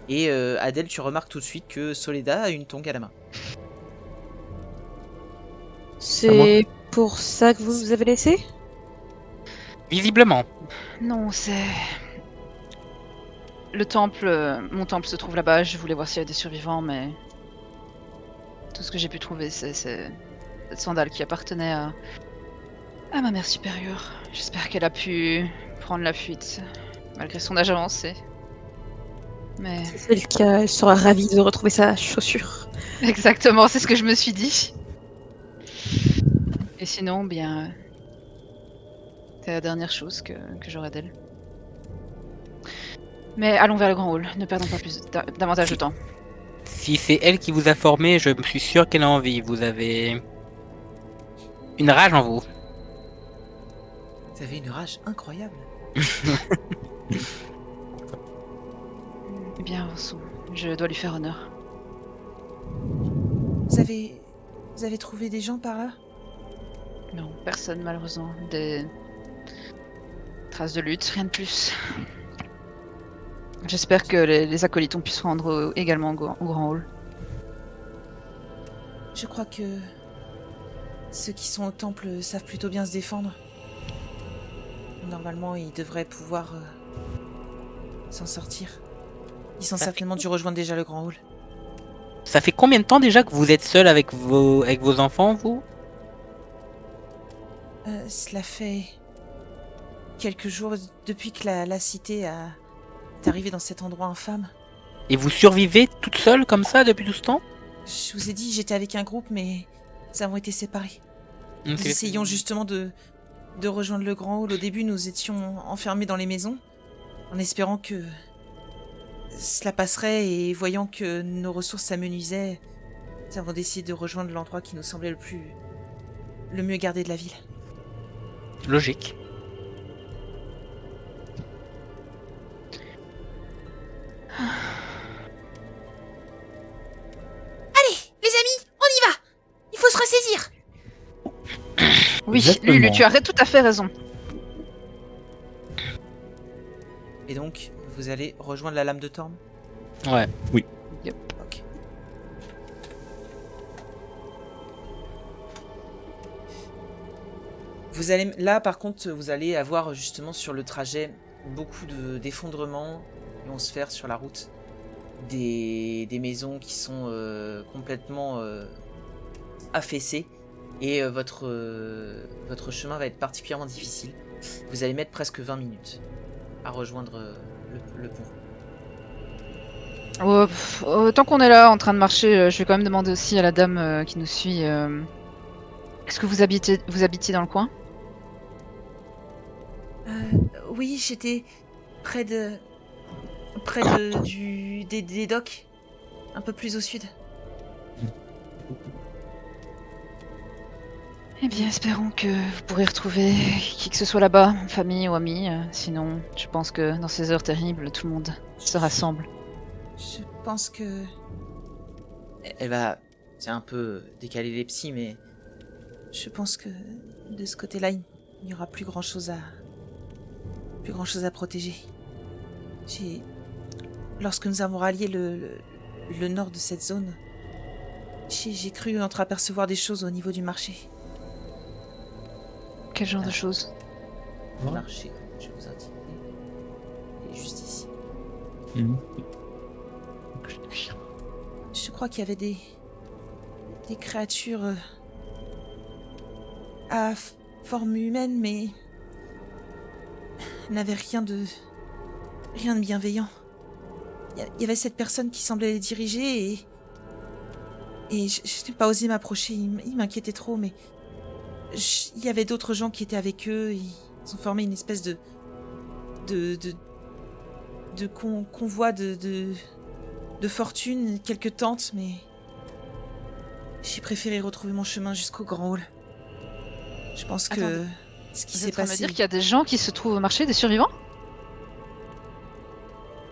Et Adèle, tu remarques tout de suite que Soledad a une tongue à la main. C'est pour ça que vous nous avez laissé? Visiblement. Non, c'est... Le temple... mon temple se trouve là-bas, je voulais voir s'il y avait des survivants, mais... Tout ce que j'ai pu trouver, c'est cette sandale qui appartenait à ma mère supérieure. J'espère qu'elle a pu prendre la fuite, malgré son âge avancé. Mais... Si c'est le cas, elle sera ravie de retrouver sa chaussure. Exactement, c'est ce que je me suis dit. Et sinon, bien... C'est la dernière chose que j'aurai d'elle. Mais allons vers le grand hall, ne perdons pas davantage de temps. Si c'est elle qui vous a formé, je suis sûr qu'elle a envie. Vous avez une rage en vous. Vous avez une rage incroyable. Eh bien, avançons. Je dois lui faire honneur. Vous avez trouvé des gens par là? Non, personne malheureusement. Des traces de lutte, rien de plus. J'espère que les acolytes puissent se rendre également au grand hall. Je crois que ceux qui sont au temple savent plutôt bien se défendre. Normalement, ils devraient pouvoir s'en sortir. Ils ont certainement dû rejoindre déjà le grand hall. Ça fait combien de temps déjà que vous êtes seul avec vos enfants, vous? Cela fait quelques jours depuis que la cité est arrivée dans cet endroit infâme. Et vous survivez toute seule comme ça depuis tout ce temps? Je vous ai dit, j'étais avec un groupe, mais nous avons été séparés. Nous essayions justement de rejoindre le grand hall. Au début, nous étions enfermés dans les maisons, en espérant que cela passerait, et voyant que nos ressources s'amenuisaient, nous avons décidé de rejoindre l'endroit qui nous semblait le mieux gardé de la ville. Logique. Allez, les amis, on y va! Il faut se ressaisir! Oui, Exactement. Lulu, tu as tout à fait raison. Et donc, vous allez rejoindre la lame de Torm? Ouais. Ok. Vous allez, là par contre, vous allez avoir justement sur le trajet beaucoup d'effondrements qui vont se faire sur la route. Des maisons qui sont complètement affaissées, et votre chemin va être particulièrement difficile. Vous allez mettre presque 20 minutes à rejoindre le pont. Tant qu'on est là en train de marcher, je vais quand même demander aussi à la dame qui nous suit. Est-ce que vous habitiez dans le coin? Oui, j'étais près de... des docks. Un peu plus au sud. Eh bien, espérons que vous pourrez retrouver qui que ce soit là-bas, famille ou amis. Sinon, je pense que dans ces heures terribles, tout le monde se rassemble. Je pense que... Elle va... C'est un peu décaler les psys, mais... Je pense que de ce côté-là, il n'y aura plus grand-chose à... Plus grand-chose à protéger. Lorsque nous avons rallié le nord de cette zone, j'ai cru entreapercevoir des choses au niveau du marché. Quel genre de choses? Le marché, je vais vous indiquer. Il est juste ici. Je crois qu'il y avait des créatures à forme humaine, mais n'avaient rien de bienveillant. Il y avait cette personne qui semblait les diriger et je n'ai pas osé m'approcher. Il m'inquiétait trop, mais il y avait d'autres gens qui étaient avec eux. Ils ont formé une espèce de convoi de fortune, quelques tentes, mais j'ai préféré retrouver mon chemin jusqu'au grand hall. Je pense que Attendez. ce qui Vous s'est êtes en train de me passé... dire qu'il y a des gens qui se trouvent au marché, des survivants?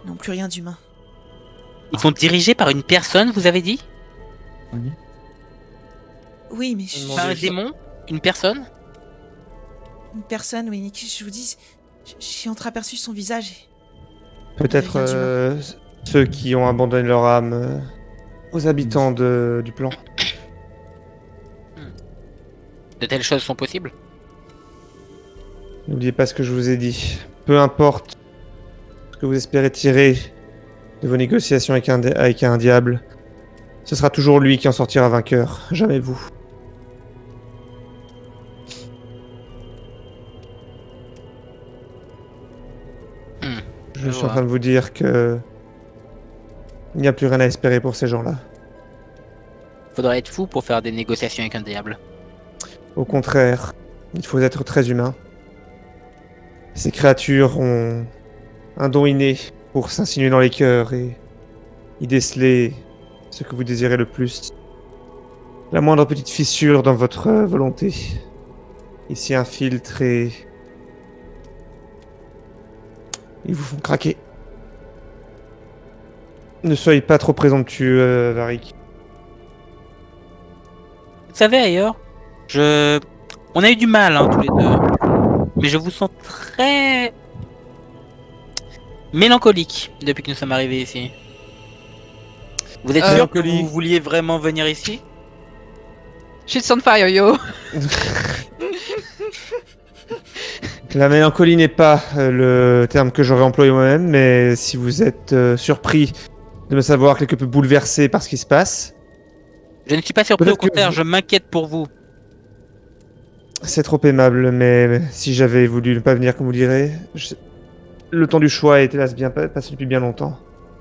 Non, plus rien d'humain. Ils sont dirigés par une personne, vous avez dit? Oui, mais Par un démon? Une personne? une personne, oui, mais je vous dis, j'ai entreaperçu son visage. Peut-être Rien ceux qui ont abandonné leur âme aux habitants du plan. De telles choses sont possibles? N'oubliez pas ce que je vous ai dit. Peu importe ce que vous espérez tirer de vos négociations avec un diable, ce sera toujours lui qui en sortira vainqueur, jamais vous. Je suis en train de vous dire que il n'y a plus rien à espérer pour ces gens-là. Faudrait être fou pour faire des négociations avec un diable. Au contraire, il faut être très humain. Ces créatures ont un don inné pour s'insinuer dans les cœurs et y déceler ce que vous désirez le plus. La moindre petite fissure dans votre volonté. Ils s'y infiltrent et ils vous font craquer. Ne soyez pas trop présomptueux, Varric. Vous savez ailleurs, on a eu du mal tous les deux, mais je vous sens très mélancolique depuis que nous sommes arrivés ici. Vous êtes sûr que vous vouliez vraiment venir ici? Shit's on fire, yo! La mélancolie n'est pas le terme que j'aurais employé moi-même, mais si vous êtes surpris de me savoir quelque peu bouleversé par ce qui se passe... Je ne suis pas surpris, Peut-être au contraire, que je m'inquiète pour vous. C'est trop aimable, mais si j'avais voulu ne pas venir, comme vous direz... Le temps du choix est hélas bien passé depuis bien longtemps.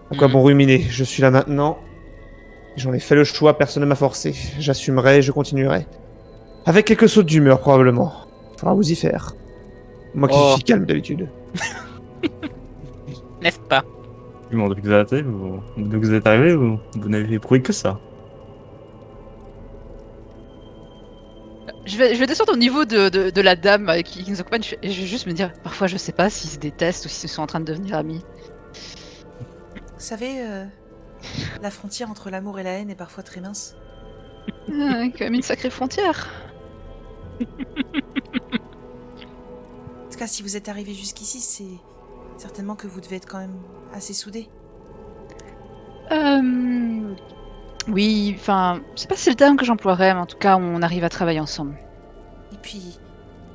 Pourquoi bon ruminer? Je suis là maintenant. J'en ai fait le choix, personne ne m'a forcé. J'assumerai et je continuerai. Avec quelques sautes d'humeur, probablement. Faudra vous y faire. Moi qui suis calme d'habitude. N'est-ce pas? Ils m'ont exalté, vous êtes arrivé, vous n'avez éprouvé que ça. Je vais descendre au niveau de la dame qui nous accompagne et je vais juste me dire, parfois je sais pas s'ils se détestent ou s'ils sont en train de devenir amis. Vous savez, la frontière entre l'amour et la haine est parfois très mince. Quand même une sacrée frontière. En tout cas, si vous êtes arrivé jusqu'ici, c'est certainement que vous devez être quand même assez soudés. Oui, enfin, je sais pas si c'est le terme que j'emploierais, mais en tout cas, on arrive à travailler ensemble. Et puis,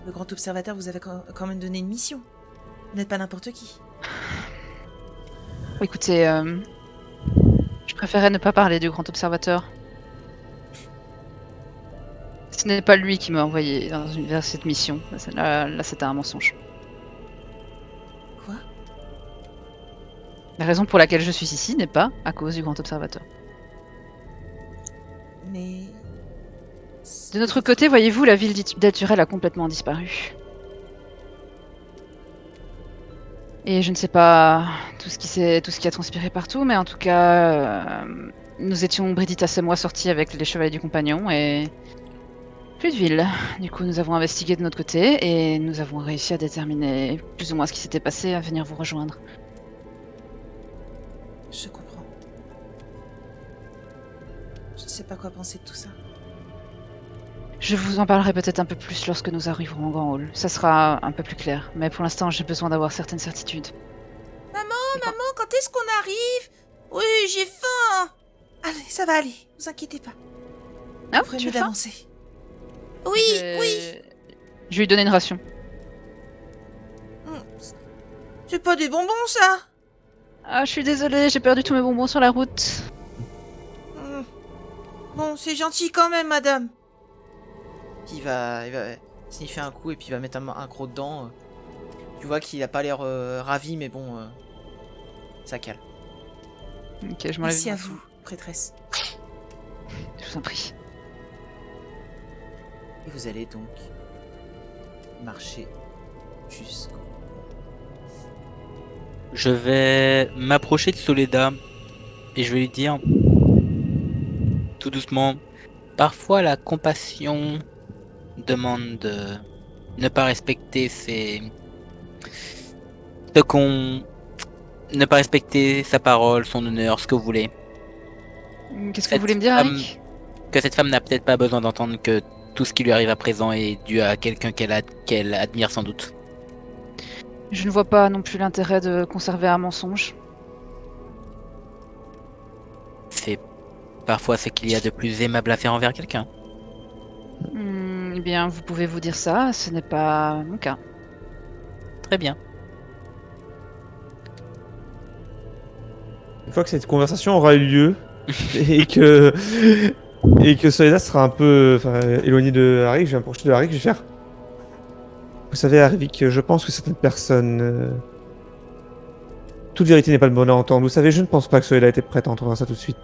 le grand observateur vous avait quand même donné une mission. Vous n'êtes pas n'importe qui. Écoutez, je préférais ne pas parler du grand observateur. Ce n'est pas lui qui m'a envoyé vers cette mission. Là c'était un mensonge. Quoi? La raison pour laquelle je suis ici n'est pas à cause du Grand Observateur. Mais... De notre côté, voyez-vous, la ville d'Alturel a complètement disparu. Et je ne sais pas tout ce qui a transpiré partout, mais en tout cas, nous étions, Briditas et moi, sortis avec les Chevaliers du Compagnon et plus de ville. Du coup, nous avons investigué de notre côté et nous avons réussi à déterminer plus ou moins ce qui s'était passé, à venir vous rejoindre. Je comprends. Je ne sais pas quoi penser de tout ça. Je vous en parlerai peut-être un peu plus lorsque nous arriverons au Grand Hall. Ça sera un peu plus clair, mais pour l'instant, j'ai besoin d'avoir certaines certitudes. Maman, quand est-ce qu'on arrive? Oui, j'ai faim. Allez, ça va aller, vous inquiétez pas. Ah, On ferait tu mieux as faim? d'avancer. Oui, oui. Je lui ai donné une ration. C'est pas des bonbons, ça. Ah, je suis désolée, j'ai perdu tous mes bonbons sur la route. Bon, c'est gentil quand même, madame. Puis il va sniffer un coup et puis il va mettre un croc dedans. Tu vois qu'il a pas l'air ravi, mais bon, ça calme. Ok, je m'enlève. Merci à vous, prêtresse. Je vous en prie. Et vous allez donc marcher jusqu'au... Je vais m'approcher de Soledad et je vais lui dire tout doucement, parfois la compassion demande de ne pas respecter ne pas respecter sa parole, son honneur, ce que vous voulez. Qu'est-ce que vous voulez me dire, Eric? Que cette femme n'a peut-être pas besoin d'entendre que tout ce qui lui arrive à présent est dû à quelqu'un qu'elle admire sans doute. Je ne vois pas non plus l'intérêt de conserver un mensonge. C'est parfois ce qu'il y a de plus aimable à faire envers quelqu'un. Eh bien, vous pouvez vous dire ça, ce n'est pas mon cas. Très bien. Une fois que cette conversation aura eu lieu et que Soledad sera un peu éloignée de Harik, je vais m'approcher de Harik, je vais faire. Vous savez, Harik, je pense que certaines personnes. Toute vérité n'est pas bonne à entendre. Vous savez, je ne pense pas que Soledad était prête à entendre ça tout de suite.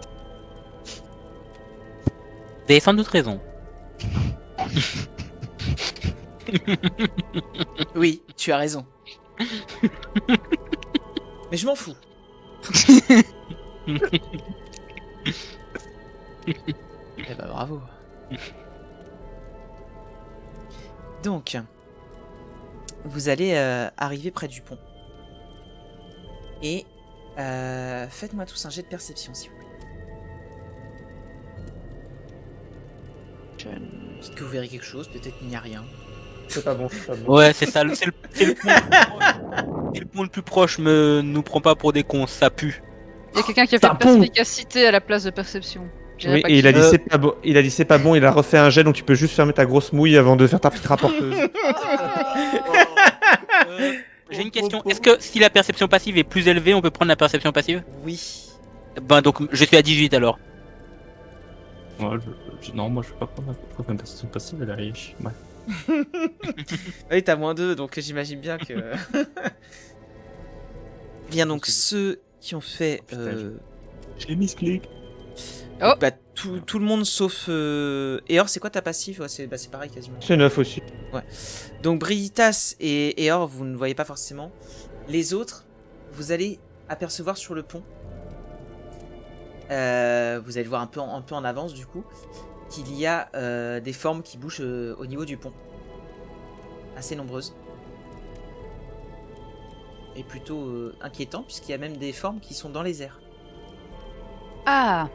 Vous avez sans doute raison. Oui, tu as raison. Mais je m'en fous. Eh bah bravo. Donc, vous allez arriver près du pont. Et faites-moi tous un jet de perception, s'il vous plaît. Peut-être que vous verrez quelque chose, peut-être qu'il n'y a rien. C'est pas bon, c'est pas bon. Ouais, c'est ça, c'est le pont. Le pont le plus proche nous prend pas pour des cons, ça pue. Il y a quelqu'un qui a C'est fait un pont. perspicacité à la place de perception. Je dirais Oui, pas et qui. il a dit c'est pas bon. Il a dit c'est pas bon. Il a refait un jet, donc tu peux juste fermer ta grosse mouille avant de faire ta petite rapporteuse. J'ai une question, est-ce que si la perception passive est plus élevée, on peut prendre la perception passive? Oui. Ben donc, je suis à 18 alors. Ouais, non, moi je vais pas prendre la perception passive, elle est riche. Ouais. Oui, t'as -2, donc j'imagine bien que... Bien, donc ceux qui ont fait... J'ai mis ce clic. Oh. Bah, tout le monde sauf... Eor, c'est quoi ta passive? Ouais, c'est pareil quasiment. C'est 9 aussi. Donc Brigitas et Eor, vous ne voyez pas forcément. Les autres, vous allez apercevoir sur le pont. Vous allez le voir un peu en avance du coup, qu'il y a des formes qui bougent au niveau du pont. Assez nombreuses. Et plutôt inquiétant, puisqu'il y a même des formes qui sont dans les airs. Ah.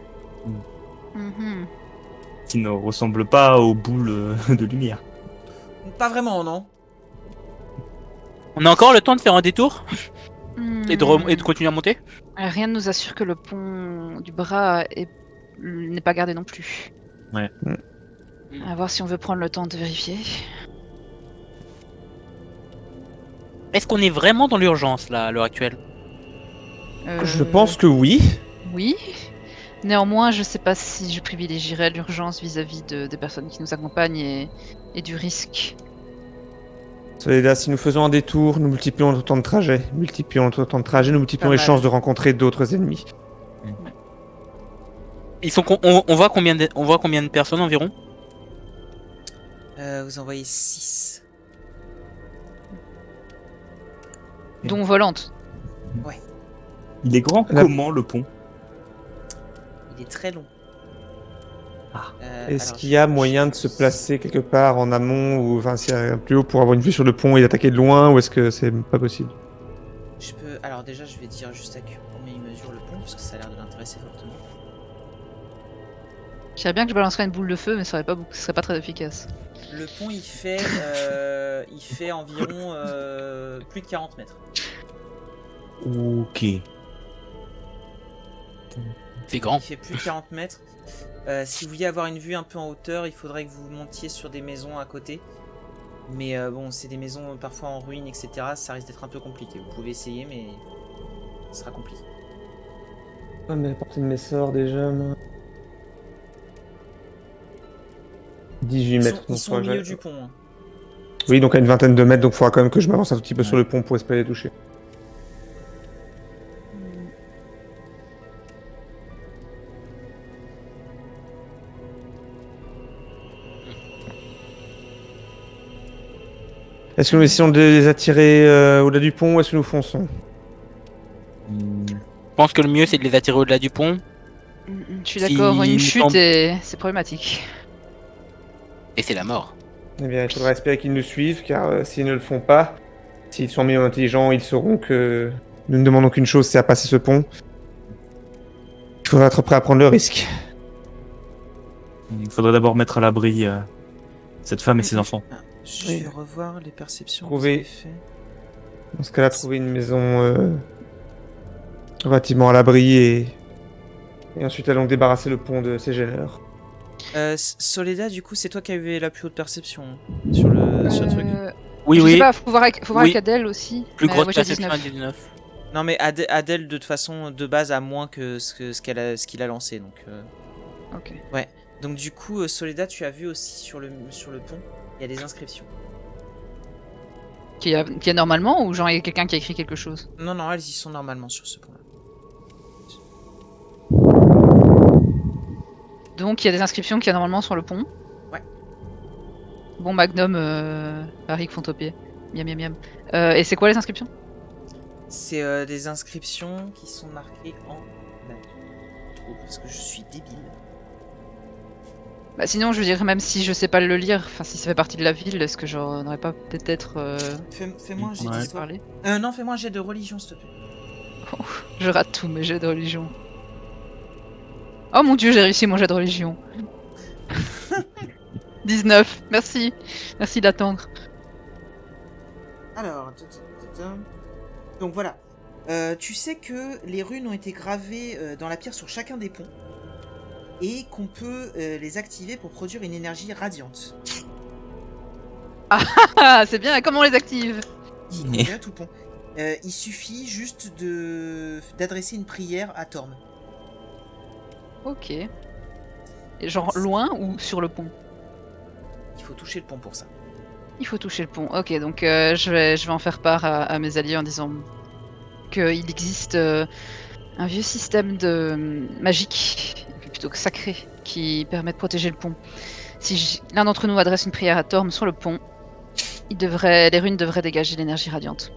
Qui ne ressemble pas aux boules de lumière. Pas vraiment, non? On a encore le temps de faire un détour et Hmm. de continuer à monter? Rien ne nous assure que le pont du bras n'est pas gardé non plus. Ouais. À voir si on veut prendre le temps de vérifier. Est-ce qu'on est vraiment dans l'urgence là à l'heure actuelle? Je pense que oui. Oui. Néanmoins, je sais pas si je privilégierais l'urgence vis-à-vis des personnes qui nous accompagnent et du risque. Soledad, si nous faisons un détour, nous multiplions notre temps de trajet. Multiplions notre temps de trajet, nous multiplions Pas les mal. chances de rencontrer d'autres ennemis. On voit combien de personnes environ? Vous envoyez 6. Dont volante. Il est grand La- comment le pont? Il est très long. Ah. Est-ce Alors, qu'il y a moyen de se placer quelque part en amont ou enfin s'il y a plus haut pour avoir une vue sur le pont et d'attaquer de loin ou est-ce que c'est pas possible? je peux. Alors déjà, je vais dire juste à Q combien il mesure le pont parce que ça a l'air de l'intéresser fortement. Je dirais bien que je balancerais une boule de feu, mais ce serait pas très efficace. Le pont, il fait environ plus de 40 mètres. Ok. C'est grand. Il fait plus de 40 mètres. Si vous vouliez avoir une vue un peu en hauteur, il faudrait que vous montiez sur des maisons à côté. Mais bon, c'est des maisons parfois en ruine, etc. Ça risque d'être un peu compliqué. Vous pouvez essayer, mais ce sera compliqué. Ouais, mais la portée de mes sorts déjà, moi. 18 Ils mètres. sont au milieu du pont. Hein. Oui, donc à une vingtaine de mètres, donc il faudra quand même que je m'avance un tout petit peu Ouais. sur le pont pour espérer les toucher. Est-ce que nous essayons de les attirer au-delà du pont ou est-ce que nous fonçons? Je pense que le mieux c'est de les attirer au-delà du pont. Je suis Si d'accord, une il chute tombe- c'est problématique. Et c'est la mort. Eh bien, il faudra espérer qu'ils nous suivent, car s'ils ne le font pas, s'ils sont minimum intelligents, ils sauront que nous ne demandons qu'une chose, c'est à passer ce pont. Il faudra être prêt à prendre le risque. Il faudrait d'abord mettre à l'abri cette femme et ses enfants. Ah, je Oui. vais revoir les perceptions Trouver- que vous avez fait. Dans ce cas-là, trouver une maison relativement à l'abri et ensuite allons débarrasser le pont de ces gêneurs. Soledad, du coup, c'est toi qui as eu la plus haute perception sur le truc. Oui, je oui. sais pas, faut voir avec Oui. Adèle aussi. Plus mais grosse moi, j'ai perception à 19. 19. Non, mais Adèle, de toute façon, de base, a moins que ce qu'il a lancé. Donc, Ok. donc du coup, Soledad, tu as vu aussi sur le pont, il y a des inscriptions. Qui y a normalement ou genre il y a quelqu'un qui a écrit quelque chose? Non, non, elles y sont normalement sur ce pont-là. Donc il y a des inscriptions qui y a normalement sur le pont. Ouais. Bon Magnum, Arik Fontopier. Miam miam miam. Et c'est quoi les inscriptions? C'est des inscriptions qui sont marquées en latin. Oh, parce que je suis débile. Bah sinon je veux dire même si je sais pas le lire, enfin si ça fait partie de la ville, est-ce que j'en aurais pas peut-être Fais-moi un jet Ouais. d'histoire. parlé? Non, fais-moi un jet de religion, s'il te plaît. Je rate tous mes jets de religion. Oh mon dieu, j'ai réussi mon jet de religion. 19, merci. Merci d'attendre. Alors, donc voilà. Tu sais que les runes ont été gravées dans la pierre sur chacun des ponts et qu'on peut les activer pour produire une énergie radiante. Ah, c'est bien, comment on les active? Qui couvre tout le pont. Il suffit juste d'adresser une prière à Torm. Ok. Et genre loin ou sur le pont? Il faut toucher le pont pour ça. Il faut toucher le pont. Ok, donc je vais en faire part à mes alliés en disant qu'il existe un vieux système de magique, plutôt que sacré, qui permet de protéger le pont. Si l'un d'entre nous adresse une prière à Torm sur le pont, les runes devraient dégager l'énergie radiante.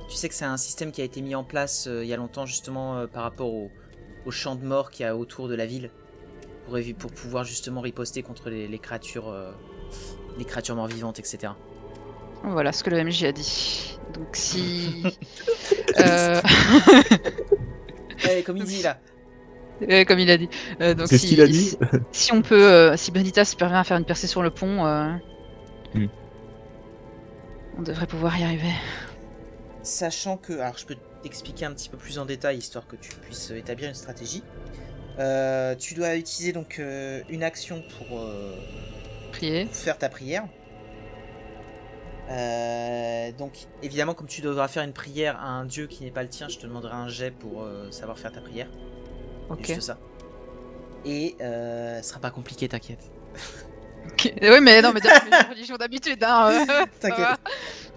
Tu sais que c'est un système qui a été mis en place il y a longtemps justement par rapport au champ de mort qu'il y a autour de la ville pour pouvoir justement riposter contre les créatures mort-vivantes, etc. Voilà ce que le MJ a dit. Donc si... Comme il dit là. comme il a dit. Donc C'est ce qu'il a dit. Si on peut, si Benitas parvient à faire une percée sur le pont, on devrait pouvoir y arriver. Sachant que, alors je peux t'expliquer un petit peu plus en détail histoire que tu puisses établir une stratégie. Tu dois utiliser donc une action pour Prier. faire ta prière. Donc évidemment comme tu devras faire une prière à un dieu qui n'est pas le tien, je te demanderai un jet pour savoir faire ta prière. Ok. Juste ça. Et ce sera pas compliqué, t'inquiète. Oui, mais non, mais dans mes religions d'habitude, hein. Ça T'inquiète. va.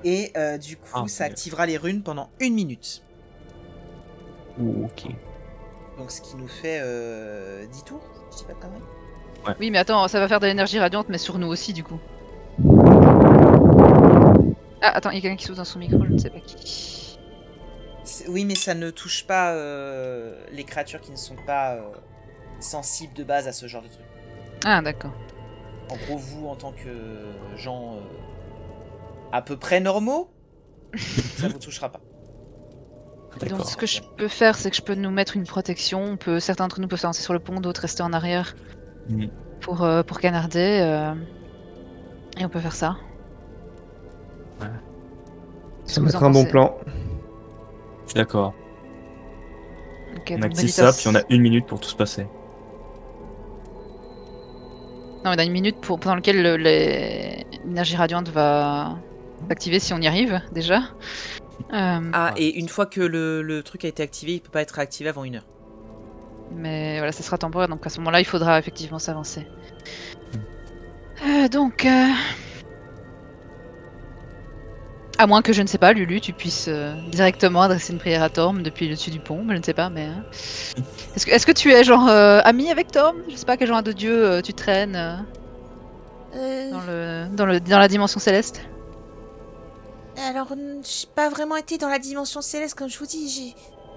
Et du coup, Ah, ça ok. activera les runes pendant 1 minute. Ok. Donc ce qui nous fait 10 tours, si je dis pas de conneries. Oui, mais attends, ça va faire de l'énergie radiante, mais sur nous aussi, du coup. Ah, attends, il y a quelqu'un qui saute dans son micro, je ne sais pas qui. Oui, mais ça ne touche pas les créatures qui ne sont pas sensibles de base à ce genre de truc. Ah, d'accord. En gros, vous, en tant que gens à peu près normaux, ça vous touchera pas. Donc, D'accord. ce que je peux faire, c'est que je peux nous mettre une protection. Certains d'entre nous peuvent s'avancer sur le pont, d'autres rester en arrière Mm. pour canarder. Et on peut faire ça. Ça vous me en être un bon pensez plan. Je suis d'accord. Ok, On donc active Breditas- ça, puis on a 1 minute pour tout se passer. Non, on a une minute pendant laquelle l'énergie radiante va s'activer si on y arrive, déjà. Ah, et une fois que le truc a été activé, il peut pas être réactivé avant 1 heure. Mais voilà, ça sera temporaire, donc à ce moment-là, il faudra effectivement s'avancer. Donc... À moins que, je ne sais pas, Lulu, tu puisses directement adresser une prière à Torm depuis le dessus du pont, je ne sais pas, mais... Est-ce que tu es genre ami avec Torm? Je sais pas quel genre de dieu tu traînes dans la dimension céleste. Alors, j'ai pas vraiment été dans la dimension céleste, comme je vous dis.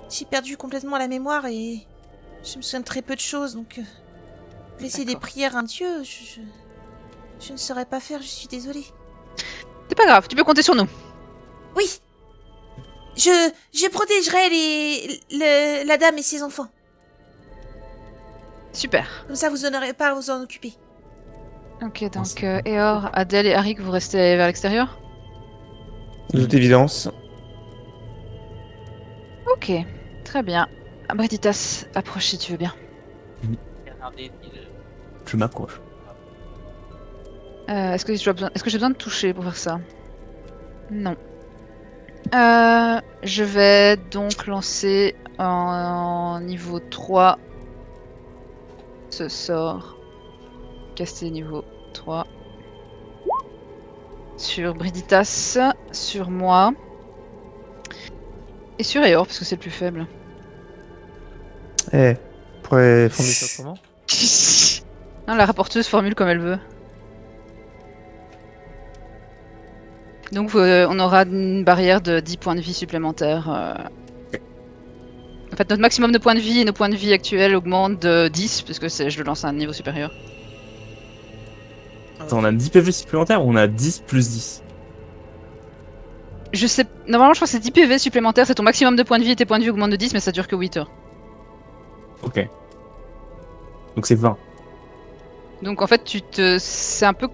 J'ai perdu complètement la mémoire et je me souviens de très peu de choses, donc laisser des D'accord. prières à un dieu, je ne saurais pas faire, je suis désolée. C'est pas grave, tu peux compter sur nous. Oui, je protégerai la dame et ses enfants. Super. Comme ça, vous n'aurez pas à vous en occuper. Ok, donc c'est Eor, Adèle et Arik, vous restez vers l'extérieur? De toute évidence. Ok, très bien. Breditas, approche si tu veux bien. Je m'approche. Est-ce que j'ai besoin de toucher pour faire ça? Non. Je vais donc lancer en niveau 3 ce sort. Caster niveau 3. Sur Breditas, sur moi. Et sur Eor, parce que c'est le plus faible. Eh, on pourrait formuler ça autrement. Non, la rapporteuse formule comme elle veut. Donc on aura une barrière de 10 points de vie supplémentaires. En fait, notre maximum de points de vie et nos points de vie actuels augmentent de 10, parce que je le lance à un niveau supérieur. Attends, on a 10 PV supplémentaires ou on a 10 plus 10? Je sais... Normalement, je crois que c'est 10 PV supplémentaires, c'est ton maximum de points de vie et tes points de vie augmentent de 10, mais ça dure que 8 heures. Ok. Donc c'est 20. Donc en fait, c'est un peu...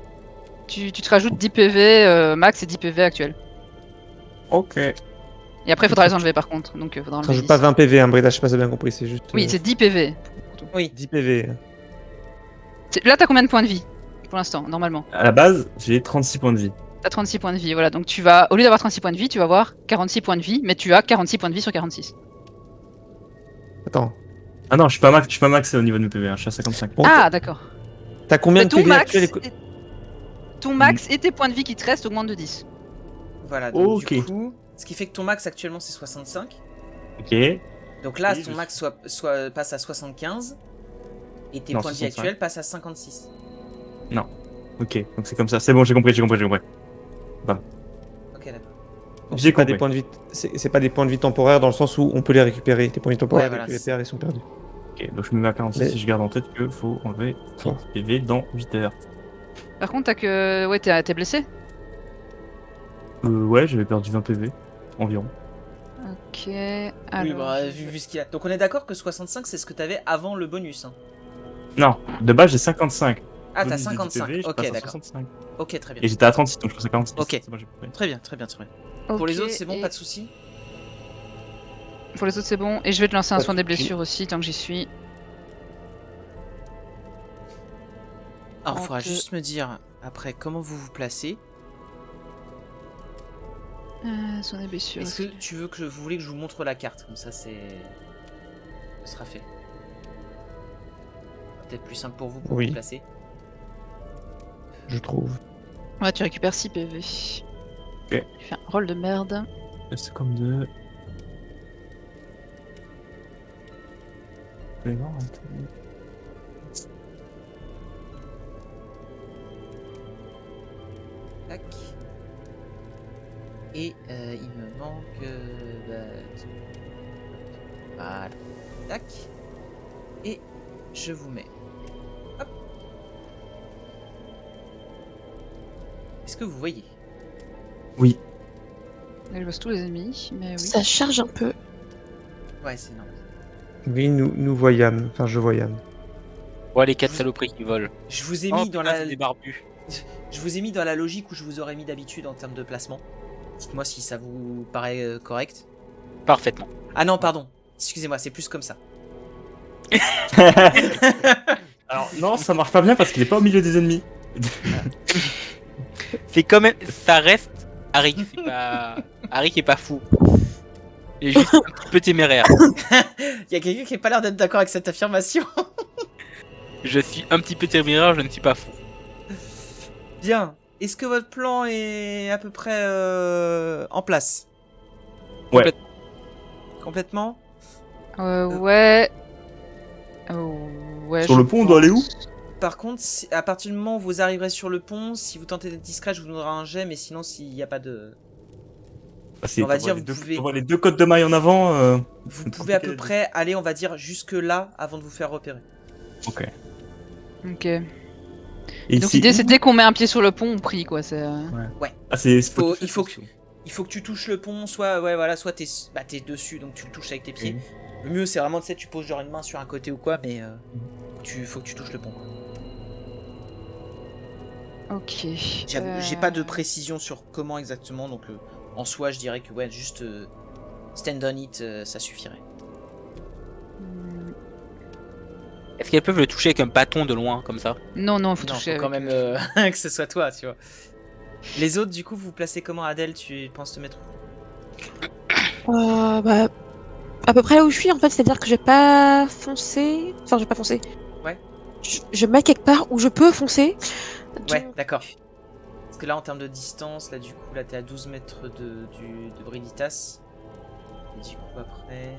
Tu te rajoutes 10 PV max et 10 PV actuels. Ok. Et après, il faudra les enlever par contre, donc faudra Ça enlever rajoute 10. pas 20 PV, hein, Breda, je sais pas si t'as bien compris, c'est juste. Oui, c'est 10 PV. Oui. 10 PV. Là, t'as combien de points de vie pour l'instant, normalement? À la base, j'ai 36 points de vie. T'as 36 points de vie, voilà. Donc tu vas, au lieu d'avoir 36 points de vie, tu vas avoir 46 points de vie, mais tu as 46 points de vie sur 46. Attends. Ah non, je suis pas maxé au niveau de mes PV, hein, je suis à 55. Bon, Ah, d'accord. T'as combien Mais de PV actuels ton max et tes points de vie qui te restent augmentent de 10. Voilà, donc Ok. du coup, ce qui fait que ton max actuellement c'est 65. Ok. Donc là, Oui, ton je max passe à 75. Et tes Non, points de vie 65. actuels passent à 56. Ok, donc c'est comme ça. C'est bon, j'ai compris. Ok, d'accord. J'ai pas des compris. points de vie. C'est pas des points de vie temporaires dans le sens où on peut les récupérer. Tes points de vie temporaires, Ouais, voilà, tu les c'est- perds, ils sont perdus. Ok, donc je me mets à 46 Mais- si je garde en tête qu'il faut enlever 30 PV dans 8 heures. Par contre, t'as que. Ouais, t'es blessé? Ouais, j'avais perdu 20 PV environ. Ok. Oui, Alors. bah, vu ce qu'il y a. Donc on est d'accord que 65 c'est ce que t'avais avant le bonus. Hein. Non, de base j'ai 55. Ah, t'as Bonus de 10 55. PV, je Ok, passe à d'accord. 65. Ok, très bien. Et j'étais à 36, donc je passe à 46. Ok. C'est bon, j'ai compris. Très bien, très bien, très bien. Pour les Ok, autres, c'est bon, et- pas de soucis. Pour les autres, c'est bon. Et je vais te lancer un Pas de soin des soucis. blessures aussi, tant que j'y suis. Alors, il faudra Donc, juste me dire après comment vous vous placez. Soin des blessures. Est-ce que tu veux que vous voulez que je vous montre la carte? Comme ça, ce sera fait. Peut-être plus simple pour vous Oui. vous placer. je trouve. Ouais, tu récupères 6 PV. Ok. Tu fais un rôle de merde. C'est comme 2. Je vais voir un peu. Tac. Et il me manque... voilà. Tac. Et je vous mets... Hop. Est-ce que vous voyez? Oui. Là, je vois tous les ennemis, mais oui. Ça charge un peu. Ouais, c'est normal. Oui, nous voyâmes. Enfin, je voyâme. Ouais, les 4 saloperies qui volent. Je vous ai Oh, mis dans putain, la... c'est des barbus. Je vous ai mis dans la logique où je vous aurais mis d'habitude en termes de placement. Dites-moi si ça vous paraît correct. Parfaitement. Ah non, pardon. Excusez-moi, c'est plus comme ça. Alors, non, ça marche pas bien parce qu'il est pas au milieu des ennemis. C'est quand même. Ça reste. Harry, c'est pas. Harry qui est pas fou. Il est juste un petit peu téméraire. Il y a quelqu'un qui n'a pas l'air d'être d'accord avec cette affirmation. Je suis un petit peu téméraire, je ne suis pas fou. Bien. Est-ce que votre plan est à peu près en place? Ouais. Complètement. Ouais. Ouais. Sur le pont, on doit aller où? Par contre, à partir du moment où vous arriverez sur le pont, si vous tentez d'être discret, je vous donnerai un jet, mais sinon, s'il n'y a pas de... On va dire, vous pouvez... On voit les 2 côtes de maille en avant. Vous pouvez à peu près aller, on va dire, jusque là, avant de vous faire repérer. Ok. Ok. Et Donc l'idée c'est dès qu'on met un pied sur le pont, on prie quoi. C'est. Ah, c'est. Il faut que tu touches le pont, soit soit t'es dessus, donc tu le touches avec tes pieds. Le mieux, c'est vraiment, tu sais, tu poses genre une main sur un côté ou quoi, mais faut que tu touches le pont, quoi. Ok. J'ai pas de précision sur comment exactement, donc en soi, je dirais que ouais, juste stand on it, ça suffirait. Est-ce qu'elles peuvent le toucher avec un bâton de loin, comme ça? Non, il faut Non, toucher. faut quand avec, même que ce soit toi, tu vois. Les autres, du coup, vous placez comment? Adèle, tu penses te mettre où? Bah, à peu près là où je suis, en fait, c'est-à-dire que j'ai pas foncé. Enfin, j'ai pas foncé. Ouais. Je mets quelque part où je peux foncer. Ouais, Donc, d'accord. Parce que là, en termes de distance, là, du coup, là, t'es à 12 mètres de Briditas. Et du coup, après...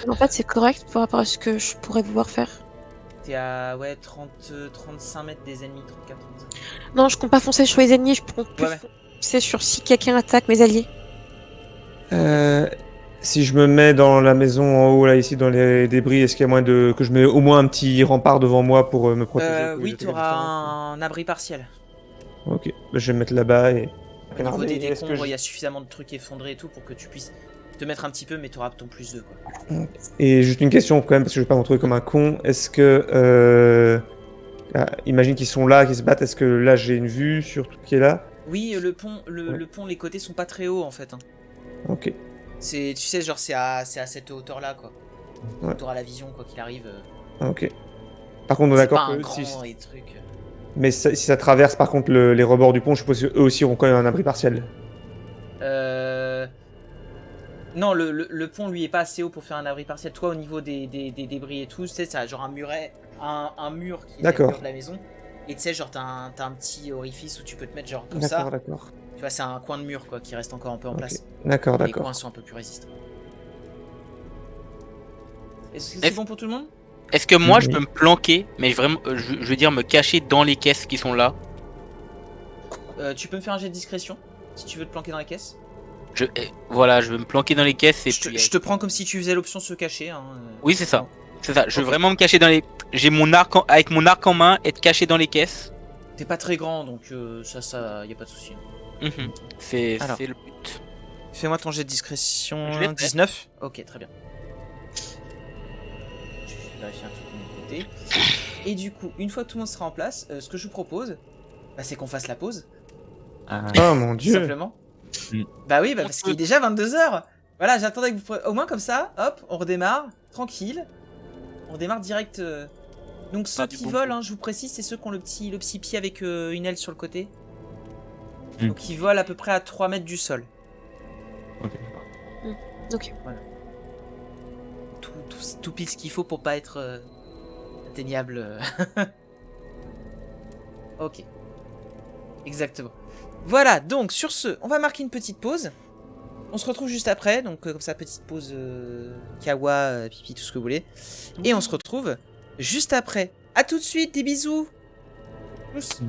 en fait, c'est correct par rapport à ce que je pourrais pouvoir faire. T'es à, ouais, 35 mètres des ennemis, 34, 35. Non, je compte pas foncer sur les ennemis, je compte plus Ouais. foncer sur si quelqu'un attaque mes alliés. Si je me mets dans la maison en haut, là, ici, dans les débris, est-ce qu'il y a moyen que je mets au moins un petit rempart devant moi pour me protéger? Oui, t'auras un abri partiel. Ok, bah, je vais me mettre là-bas et... Au niveau des Est-ce que décombres, il je- y a suffisamment de trucs effondrés et tout pour que tu puisses te mettre un petit peu, mais t'auras ton plus 2, quoi. Et juste une question quand même, parce que je vais pas me retrouver comme un con. Est-ce que... imagine qu'ils sont là, qu'ils se battent, est-ce que là j'ai une vue sur tout ce qui est là? Oui, le pont, Ouais. le pont, les côtés sont pas très hauts, en fait. Hein. Ok. Tu sais, genre, c'est à cette hauteur-là, quoi. Ouais. T'auras la vision, quoi qu'il arrive. Ok. Par contre, on est C'est pas d'accord un que grand et truc. Mais si ça traverse par contre les rebords du pont, je suppose qu'eux aussi auront quand même un abri partiel. Non, le pont, lui, est pas assez haut pour faire un abri partiel. Toi, au niveau des débris et tout, tu sais, ça a genre un muret, un mur qui est le D'accord. mur de la maison. Et tu sais, genre, t'as un petit orifice où tu peux te mettre, genre, comme ça. D'accord. Tu vois, c'est un coin de mur, quoi, qui reste encore un peu en Ok. place. D'accord, Les d'accord. coins sont un peu plus résistants. Est-ce que c'est bon pour tout le monde? Est-ce que moi, je Oui. peux me planquer, mais vraiment, je veux dire, me cacher dans les caisses qui sont là? Tu peux me faire un jet de discrétion, si tu veux te planquer dans la caisse. Voilà, je veux me planquer dans les caisses et Je puis... te prends comme si tu faisais l'option se cacher. Hein. Oui, c'est ça. C'est ça, je veux Ok. vraiment me cacher dans les... J'ai mon arc avec mon arc en main, être caché dans les caisses. T'es pas très grand, donc ça, y a pas de souci. Mhm. C'est Alors. le but. Fais-moi ton jet de discrétion. Je l'ai fait. 19. Ok, très bien. Je vais vérifier un truc de mon côté. Et du coup, une fois que tout le monde sera en place, ce que je vous propose, bah, c'est qu'on fasse la pause, Oh mon tout dieu. simplement. Bah oui, parce qu'il est déjà 22h. Voilà, j'attendais que vous... Au moins comme ça, hop, on redémarre, tranquille. On redémarre direct. Donc ceux du qui bon volent, coup. hein, je vous précise, c'est ceux qui ont le petit pied avec une aile sur le côté. Hmm. Donc ils volent à peu près à 3 mètres du sol. Ok. Ok. Tout pile ce qu'il faut pour pas être atteignable. Ok. Exactement. Voilà, donc sur ce, on va marquer une petite pause. On se retrouve juste après, donc comme ça, petite pause kawa, pipi, tout ce que vous voulez. Et on se retrouve juste après. À tout de suite, des bisous. Tchuss.